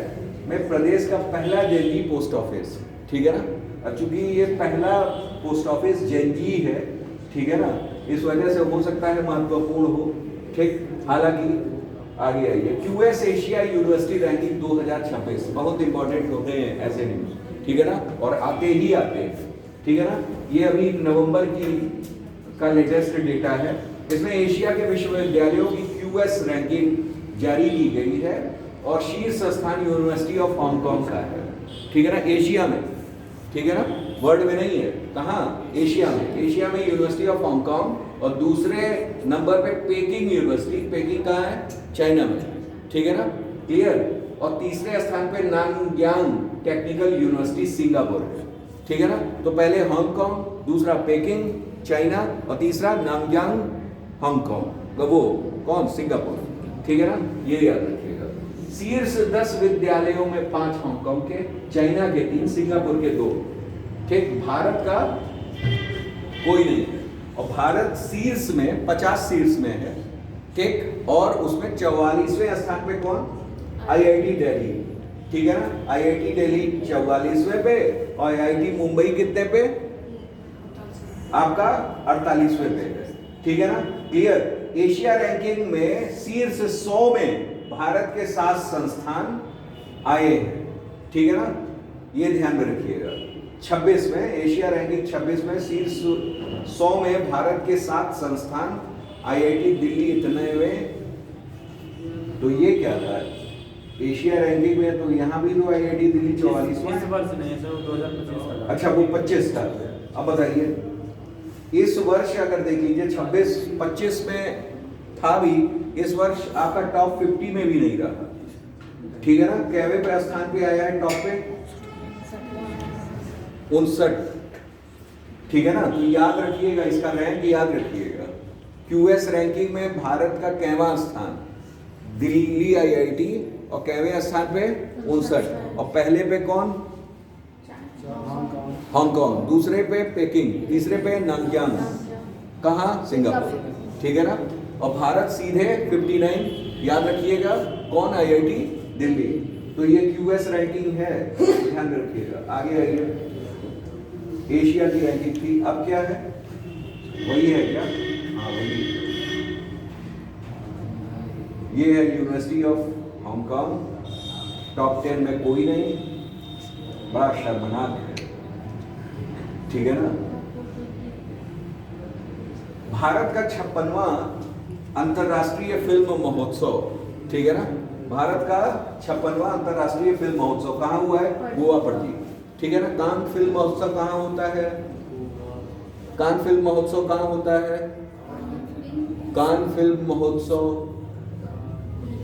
में प्रदेश का पहला जेनजी पोस्ट ऑफिस, ठीक है ना। चूंकि ये पहला पोस्ट ऑफिस जेनजी है, ठीक है ना, इस वजह से हो सकता है महत्वपूर्ण हो, ठीक। हालांकि आगे आइए, QS एशिया यूनिवर्सिटी रैंकिंग 2026, बहुत इंपॉर्टेंट होते हैं ऐसे न्यूज, ठीक है ना, और आते ही आते हैं, ठीक है ना। ये अभी नवंबर का लेटेस्ट डेटा है, इसमें एशिया के विश्वविद्यालयों की QS रैंकिंग जारी की गई है और शीर्ष स्थान यूनिवर्सिटी ऑफ हांगकांग का है, ठीक है ना, एशिया में, ठीक है ना, वर्ल्ड में नहीं है, कहाँ, एशिया में, एशिया में यूनिवर्सिटी ऑफ हांगकांग। और दूसरे नंबर पे पेकिंग यूनिवर्सिटी, पेकिंग कहाँ है, चाइना में, ठीक है ना, क्लियर। और तीसरे स्थान पे नानयांग टेक्निकल यूनिवर्सिटी सिंगापुर है, ठीक है ना। तो पहले हांगकांग, दूसरा पेकिंग चाइना, और तीसरा नानयांग हांगकांग, वो कौन, सिंगापुर, ठीक है ना, ये याद रखिएगा। शीर्ष 10 विद्यालयों में 5 हांगकांग के, चाइना के 3, सिंगापुर के 2, ठीक। भारत का कोई नहीं है, और भारत शीर्ष में 50 शीर्ष में है, ठीक। और उसमें 44वें स्थान पे कौन, आईआईटी दिल्ली, ठीक है ना, आईआईटी दिल्ली 44वें पे, और आईआईटी मुंबई कितने पे, आपका 48वें पे है, ठीक है ना, क्लियर। एशिया रैंकिंग में शीर्ष 100 में भारत के 7 संस्थान आए हैं, ठीक है ना, ये ध्यान में रखिएगा। 26 में, एशिया रैंकिंग 26 में शीर्ष 100 में भारत के 7 संस्थान, आईआईटी दिल्ली इतने में, तो ये क्या था, एशिया रैंकिंग में, तो यहाँ भी तो आईआईटी दिल्ली 44वां, इस वर्ष नहीं है सर, 2025 का। अच्छा वो 25 का। अब बताइए, इस वर्ष अगर देख लीजिए 26-25 में था भी, इस वर्ष आपका टॉप 50 में भी नहीं रहा, ठीक है ना। कैवे पे स्थान पे आया है, टॉप पे 59, ठीक है ना। तो याद रखिएगा, इसका रैंक याद रखिएगा। क्यूएस रैंकिंग में भारत का 51वां स्थान, दिल्ली आईआईटी, और कैवे स्थान पे 59, और पहले पे कौन, हांगकांग, दूसरे पे पेकिंग, तीसरे पे नानयांग, कहाँ, सिंगापुर, ठीक है ना। और भारत सीधे 59, याद रखिएगा, कौन, आईआईटी दिल्ली। तो ये क्यूएस रैंकिंग है, ध्यान रखिएगा। आगे आइए, एशिया की रैंकिंग थी, अब क्या है, वही है क्या, हाँ वही। ये है यूनिवर्सिटी ऑफ हांगकांग, टॉप 10 में कोई नहीं, बड़ा शर्मनाक है, ठीक है ना। भारत का 56वां अंतर्राष्ट्रीय फिल्म महोत्सव, ठीक है ना, भारत का 56वां अंतर्राष्ट्रीय फिल्म महोत्सव कहाँ हुआ है, गोवा पर जी, ठीक है ना। कान फिल्म महोत्सव कहाँ होता है, कान फिल्म महोत्सव कहाँ होता है, कान फिल्म महोत्सव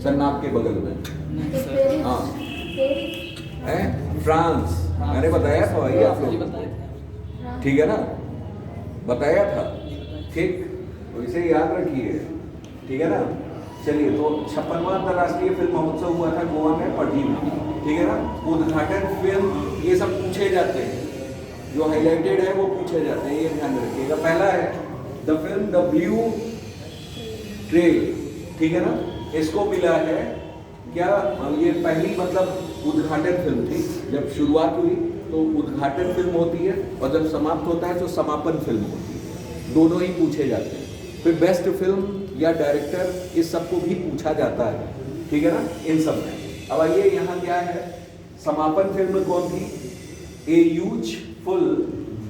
सन्नाट के बगल में, हाँ है, फ्रांस, मैंने बताया था भाई आप लोग, ठीक है ना, बताया था, ठीक। तो इसे याद रखिए, ठीक है ना। चलिए, तो 56वां अंतर्राष्ट्रीय फिल्म महोत्सव हुआ था गोवा में, पणजी में, ठीक है ना। उद्घाटन फिल्म, ये सब पूछे जाते हैं, जो हाईलाइटेड है वो पूछे जाते हैं, ये ध्यान रखिएगा। पहला है the film the blue trail, ठीक है ना, इसको मिला है क्या, ये पहली मतलब उद्घाटन फिल्म थी, जब शुरुआत हुई तो उद्घाटन फिल्म होती है, और जब समाप्त होता है तो समापन फिल्म होती है, दोनों ही पूछे जाते हैं। फिर बेस्ट फिल्म या डायरेक्टर, इस सबको भी पूछा जाता है, ठीक है ना, इन सब में। अब आइए, यहाँ क्या है, समापन फिल्म कौन थी, ए यूजफुल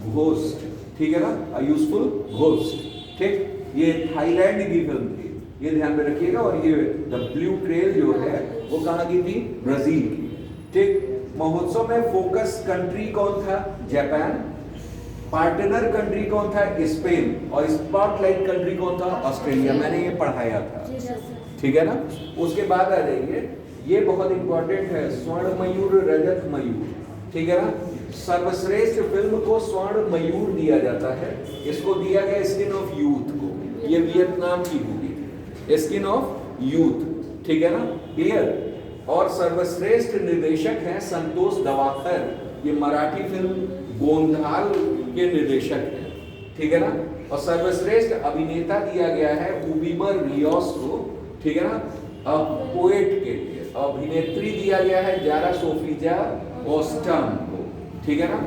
घोस्ट, ठीक है ना, अ यूजफुल घोस्ट, ठीक। ये थाईलैंड की फिल्म थी, ये ध्यान में रखिएगा। और ये द ब्लू ट्रेल जो है वो कहाँ की थी, ब्राजील की, ठीक। महोत्सव में फोकस कंट्री कौन था, जापान, पार्टनर कंट्री कौन था, स्पेन, और स्पॉटलाइट कंट्री कौन था, ऑस्ट्रेलिया। मैंने ये पढ़ाया था, ठीक है ना। उसके बाद आ जाइए, ये बहुत इंपॉर्टेंट है, स्वर्ण मयूर, रजत मयूर, ठीक है ना। सर्वश्रेष्ठ फिल्म को स्वर्ण मयूर दिया जाता है, इसको दिया गया स्किन ऑफ यूथ को, ये वियतनाम की मूवी, स्किन ऑफ यूथ, ठीक है ना, क्लियर। और सर्वश्रेष्ठ निर्देशक हैं संतोष दवाकर, ये मराठी फिल्म गोंधाल के निर्देशक हैं, ठीक है ना। और सर्वश्रेष्ठ अभिनेता दिया गया है उबिमर लियोस को, ठीक है ना, पोएट के लिए। अभिनेत्री दिया गया है जारा सोफिया ओस्टम को, ठीक है ना।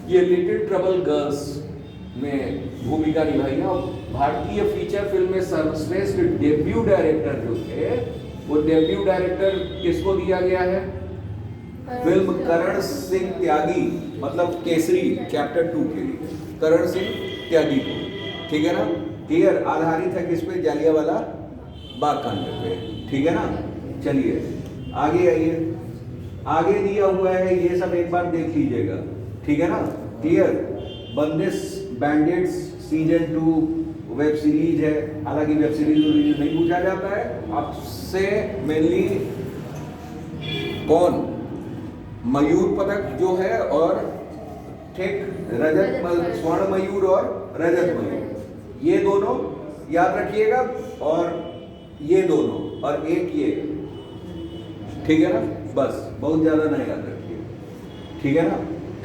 ये लिटिल ट्रबल गर्ल्स में भूमिका निभाई है। और भारतीय फीचर फिल्म में सर्वश्रेष्ठ डेब्यू डायरेक्टर जो थे, वो डेब्यू डायरेक्टर किसको दिया गया है, फिल्म करण सिंह त्यागी, मतलब केसरी चैप्टर 2 के लिए करण सिंह त्यागी को, ठीक है ना, क्लियर। आधारित है किस पे, जालियांवाला बाग कांड पे, ठीक है ना। चलिए, आगे आइए, आगे दिया हुआ है, ये सब एक बार देख लीजिएगा, ठीक है ना, क्लियर। बंदिश बैंडिट्स सीजन 2 वेब सीरीज है, हालांकि वेब सीरीज ओरिजिन नहीं पूछा जाता है आपसे, मेनली कौन, मयूर पदक जो है और ठीक स्वर्ण मयूर और रजत मयूर, ये दोनों याद रखिएगा, और ये दोनों, और एक ये, ठीक है ना, बस बहुत ज्यादा नहीं याद रखिए, ठीक है ना,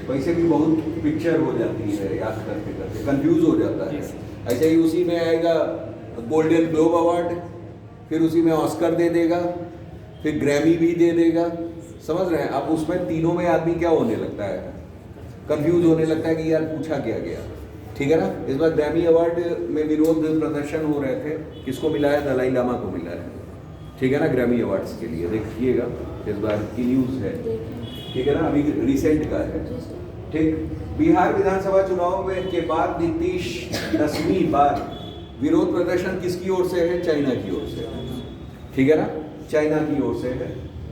वैसे भी बहुत पिक्चर हो जाती है, याद करते करते कंफ्यूज हो जाता है। ऐसे ही उसी में आएगा गोल्डन ग्लोब अवार्ड, फिर उसी में ऑस्कर दे देगा, फिर ग्रैमी भी दे देगा, समझ रहे हैं। अब उसमें तीनों में आदमी क्या होने लगता है, कंफ्यूज होने लगता है कि यार पूछा क्या गया, ठीक है ना। इस बार ग्रैमी अवार्ड में विरोध प्रदर्शन हो रहे थे, किसको मिला है, दलाई लामा को मिला है, ठीक है ना, ग्रैमी अवार्ड्स के लिए देखिएगा, इस बार की न्यूज़ है, ठीक है ना, अभी रिसेंट का है, ठीक। बिहार विधानसभा चुनाव में के बाद नीतीश 10वीं बार, विरोध प्रदर्शन किसकी ओर से है, चाइना की ओर से, ठीक है ना, चाइना की ओर से है।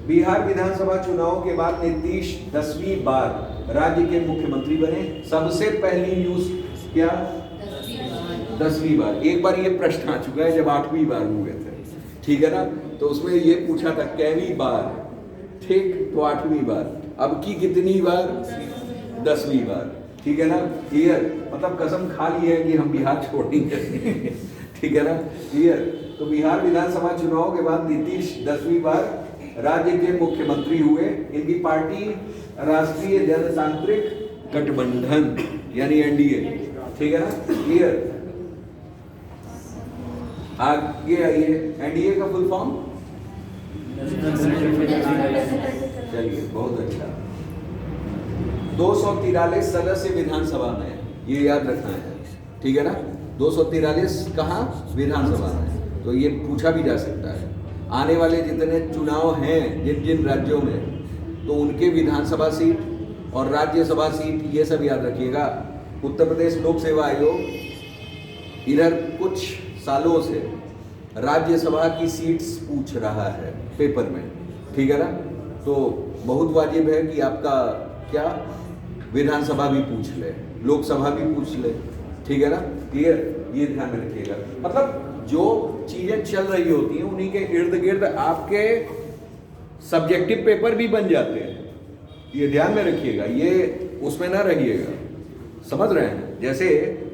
बिहार विधानसभा चुनाव के बाद नीतीश 10वीं बार राज्य के मुख्यमंत्री बने। सबसे पहली न्यूज क्या, 10वीं बार। एक बार ये प्रश्न आ चुका है जब 8वीं बार हुए थे, ठीक है ना, तो उसमें ये पूछा था कैवीं बार, ठीक, तो 8वीं बार। अब की कितनी बार, 10वीं बार, ठीक है ना, क्लियर। मतलब कसम खा ली है कि हम बिहार छोड़ेंगे ठीक है ना, क्लियर। तो बिहार विधानसभा चुनाव के बाद नीतीश 10वीं बार राज्य के मुख्यमंत्री हुए। इनकी पार्टी राष्ट्रीय जनतांत्रिक गठबंधन यानी एनडीए, ठीक है ना, क्लियर। आगे आइए, एनडीए का फुल फॉर्म, चलिए बहुत अच्छा। 243 सदस्य विधानसभा में, ये याद रखना है, ठीक है ना, 243 कहाँ, विधानसभा में, तो ये पूछा भी जा सकता है। आने वाले जितने चुनाव हैं जिन जिन राज्यों में, तो उनके विधानसभा सीट और राज्यसभा सीट, ये सब याद रखिएगा। उत्तर प्रदेश लोक सेवा आयोग इधर कुछ सालों से राज्यसभा की सीट्स पूछ रहा है पेपर में, ठीक है ना, तो बहुत वाजिब है कि आपका क्या, विधानसभा भी पूछ ले, लोकसभा भी पूछ ले, ठीक है ना, क्लियर, ये ध्यान में रखिएगा। मतलब जो चीजें चल रही होती हैं उन्हीं के इर्द गिर्द आपके सब्जेक्टिव पेपर भी बन जाते हैं, ये ध्यान में रखिएगा, ये उसमें ना रहिएगा, समझ रहे हैं। जैसे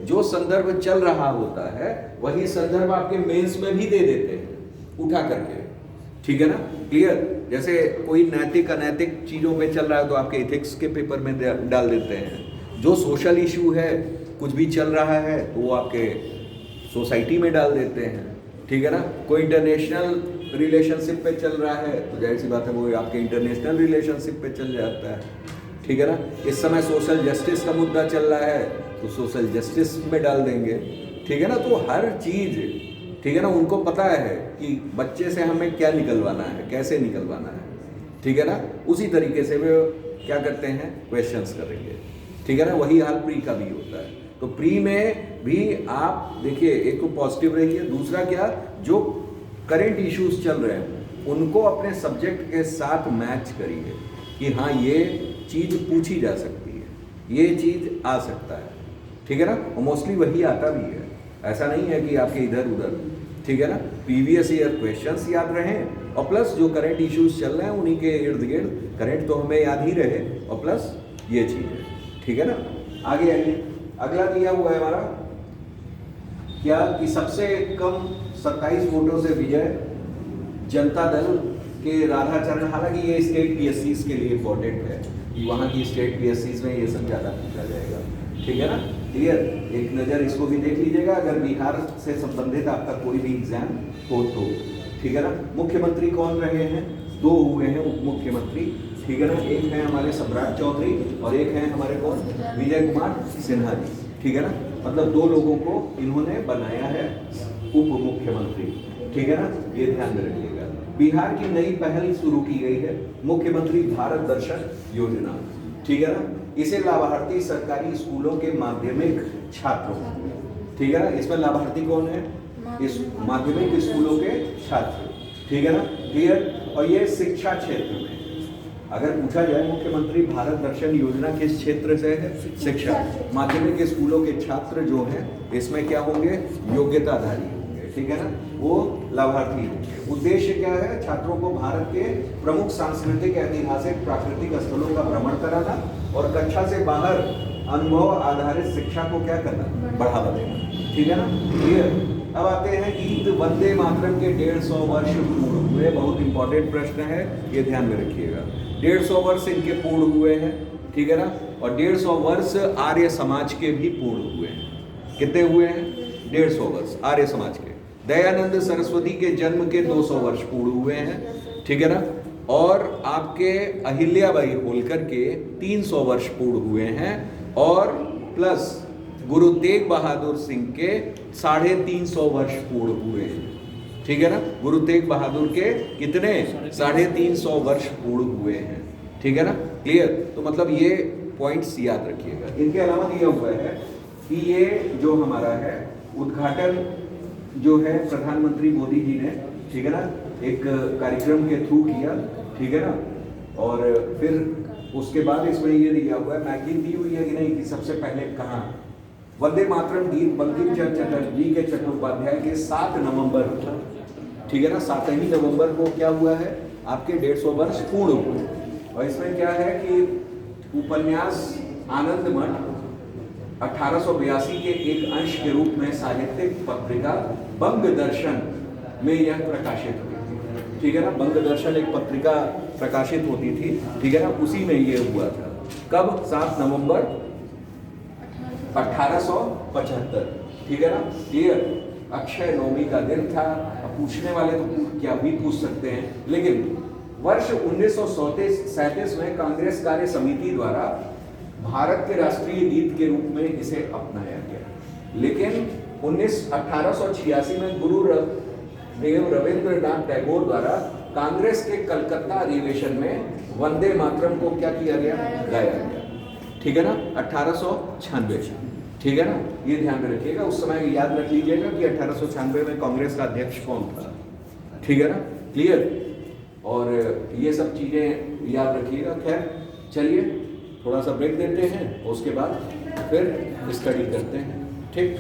जो संदर्भ चल रहा होता है वही संदर्भ आपके मेंस में भी दे देते हैं उठा करके, ठीक है ना, क्लियर। जैसे कोई नैतिक अनैतिक चीजों पे चल रहा है तो आपके इथिक्स के पेपर में डाल देते हैं। जो सोशल इशू है, कुछ भी चल रहा है तो वो आपके सोसाइटी में डाल देते हैं, ठीक है ना। कोई इंटरनेशनल रिलेशनशिप पे चल रहा है तो जाहिर सी बात है वो आपके इंटरनेशनल रिलेशनशिप पे चल जाता है, ठीक है ना। इस समय सोशल जस्टिस का मुद्दा चल रहा है तो सोशल जस्टिस में डाल देंगे, ठीक है ना। तो हर चीज़, ठीक है ना, उनको पता है कि बच्चे से हमें क्या निकलवाना है, कैसे निकलवाना है, ठीक है ना। उसी तरीके से वे क्या करते हैं, क्वेश्चंस करेंगे, ठीक है ना। वही हाल प्री का भी होता है। तो प्री में भी आप देखिए, एक तो पॉजिटिव रहिए, दूसरा क्या, जो करेंट इश्यूज चल रहे हैं उनको अपने सब्जेक्ट के साथ मैच करिए कि हाँ ये चीज़ पूछी जा सकती है, ये चीज़ आ सकता है, ठीक है ना। और मोस्टली वही आता भी है, ऐसा नहीं है कि आपके इधर उधर, ठीक है ना। प्रीवियस ईयर क्वेश्चंस याद रहें और प्लस जो करंट इश्यूज चल रहे हैं उन्हीं के इर्द गिर्द करंट तो हमें याद ही रहे और प्लस ये चीज़ है, ठीक है ना। आगे आइए, अगला दिया हुआ है हमारा क्या कि सबसे कम 27 वोटों से विजय जनता दल के राधाचरण। हालांकि ये स्टेट पीएससीज के लिए इम्पोर्टेंट है कि वहाँ की स्टेट पीएससीज में ये सब ज़्यादा पूछा जाएगा, ठीक है ना, क्लियर। एक नज़र इसको भी देख लीजिएगा अगर बिहार से संबंधित आपका कोई भी एग्जाम हो तो, ठीक है ना। मुख्यमंत्री कौन रहे हैं, 2 हुए हैं उप मुख्यमंत्री, ठीक है ना। एक है हमारे सम्राट चौधरी और एक है हमारे कौन, विजय कुमार सिन्हा जी, ठीक है ना। मतलब 2 लोगों को इन्होंने बनाया है उप मुख्यमंत्री, ठीक है ना, ये ध्यान में रखिएगा। बिहार की नई पहल शुरू की गई है मुख्यमंत्री भारत दर्शन योजना, ठीक है ना। इसे लाभार्थी सरकारी स्कूलों के माध्यमिक छात्रों, ठीक है ना। इसमें लाभार्थी कौन है, इस माध्यमिक स्कूलों के छात्र, ठीक है ना, क्लियर। और ये शिक्षा क्षेत्र में, अगर पूछा जाए मुख्यमंत्री भारत दर्शन योजना किस क्षेत्र से है? शिक्षा। माध्यमिक स्कूलों के छात्र जो हैं इसमें क्या होंगे? योग्यताधारी होंगे, ठीक है ना, वो लाभार्थी होंगे। उद्देश्य क्या है? छात्रों को भारत के प्रमुख सांस्कृतिक, ऐतिहासिक, प्राकृतिक स्थलों का भ्रमण कराना और कक्षा से बाहर अनुभव आधारित शिक्षा को क्या करना? बढ़ावा देना, ठीक है ना, क्लियर। अब आते हैं गीत वंदे मातरम के 150 वर्ष पूर्ण हुए। बहुत इंपॉर्टेंट प्रश्न है, ये ध्यान में रखिएगा। 150 वर्ष इनके पूर्ण हुए हैं, ठीक है ना, और 150 वर्ष आर्य समाज के भी पूर्ण हुए हैं। कितने हुए हैं? 150 वर्ष आर्य समाज के। दयानंद सरस्वती के जन्म के 200 वर्ष पूर्ण हुए हैं, ठीक है ना, और आपके अहिल्याबाई होलकर के 300 वर्ष पूर्ण हुए हैं, और प्लस गुरु तेग बहादुर सिंह के 350 वर्ष पूर्ण हुए हैं, ठीक है ना। गुरु तेग बहादुर के कितने? 350 वर्ष पूर्ण हुए हैं, ठीक है ना, क्लियर। तो मतलब ये पॉइंट्स याद रखिएगा। इनके अलावा दिया हुआ है कि ये जो हमारा है उद्घाटन जो है प्रधानमंत्री मोदी जी ने, ठीक है ना, एक कार्यक्रम के थ्रू किया, ठीक है ना, और फिर उसके बाद इसमें ये दिया हुआ है, मैगजीन दी हुई है कि नहीं, कि सबसे पहले कहाँ वंदे मातरम गीत बंकिम चंद्र चटर्जी के चट्टोपाध्याय के 7 नवंबर, ठीक है ना, 7 ही नवंबर को क्या हुआ है? आपके 150 वर्ष पूर्ण हुए। और इसमें क्या है कि उपन्यास आनंद मठ 1882 के एक अंश के रूप में साहित्यिक पत्रिका बंग दर्शन में यह प्रकाशित हुई थी, ठीक है ना। बंग दर्शन एक पत्रिका प्रकाशित होती थी, ठीक है ना, उसी में ये हुआ था। कब? 7 नवंबर 1875, ठीक है ना, क्लियर। अक्षय नवमी का दिन था। अब पूछने वाले तो क्या भी पूछ सकते हैं, लेकिन वर्ष 1937 में कांग्रेस कार्य समिति द्वारा भारत के राष्ट्रीय गीत के रूप में इसे अपनाया गया। लेकिन 1886 में गुरुदेव रविंद्रनाथ टैगोर द्वारा कांग्रेस के कलकत्ता अधिवेशन में वंदे मातरम को क्या किया गया? गाया गया, ठीक है ना, 1896, ठीक है ना, ये ध्यान में रखिएगा। उस समय याद रख लीजिएगा कि 1896 में कांग्रेस का अध्यक्ष कौन था, ठीक है ना, क्लियर। और ये सब चीजें याद रखिएगा। खैर चलिए थोड़ा सा ब्रेक देते हैं, उसके बाद फिर स्टडी करते हैं, ठीक।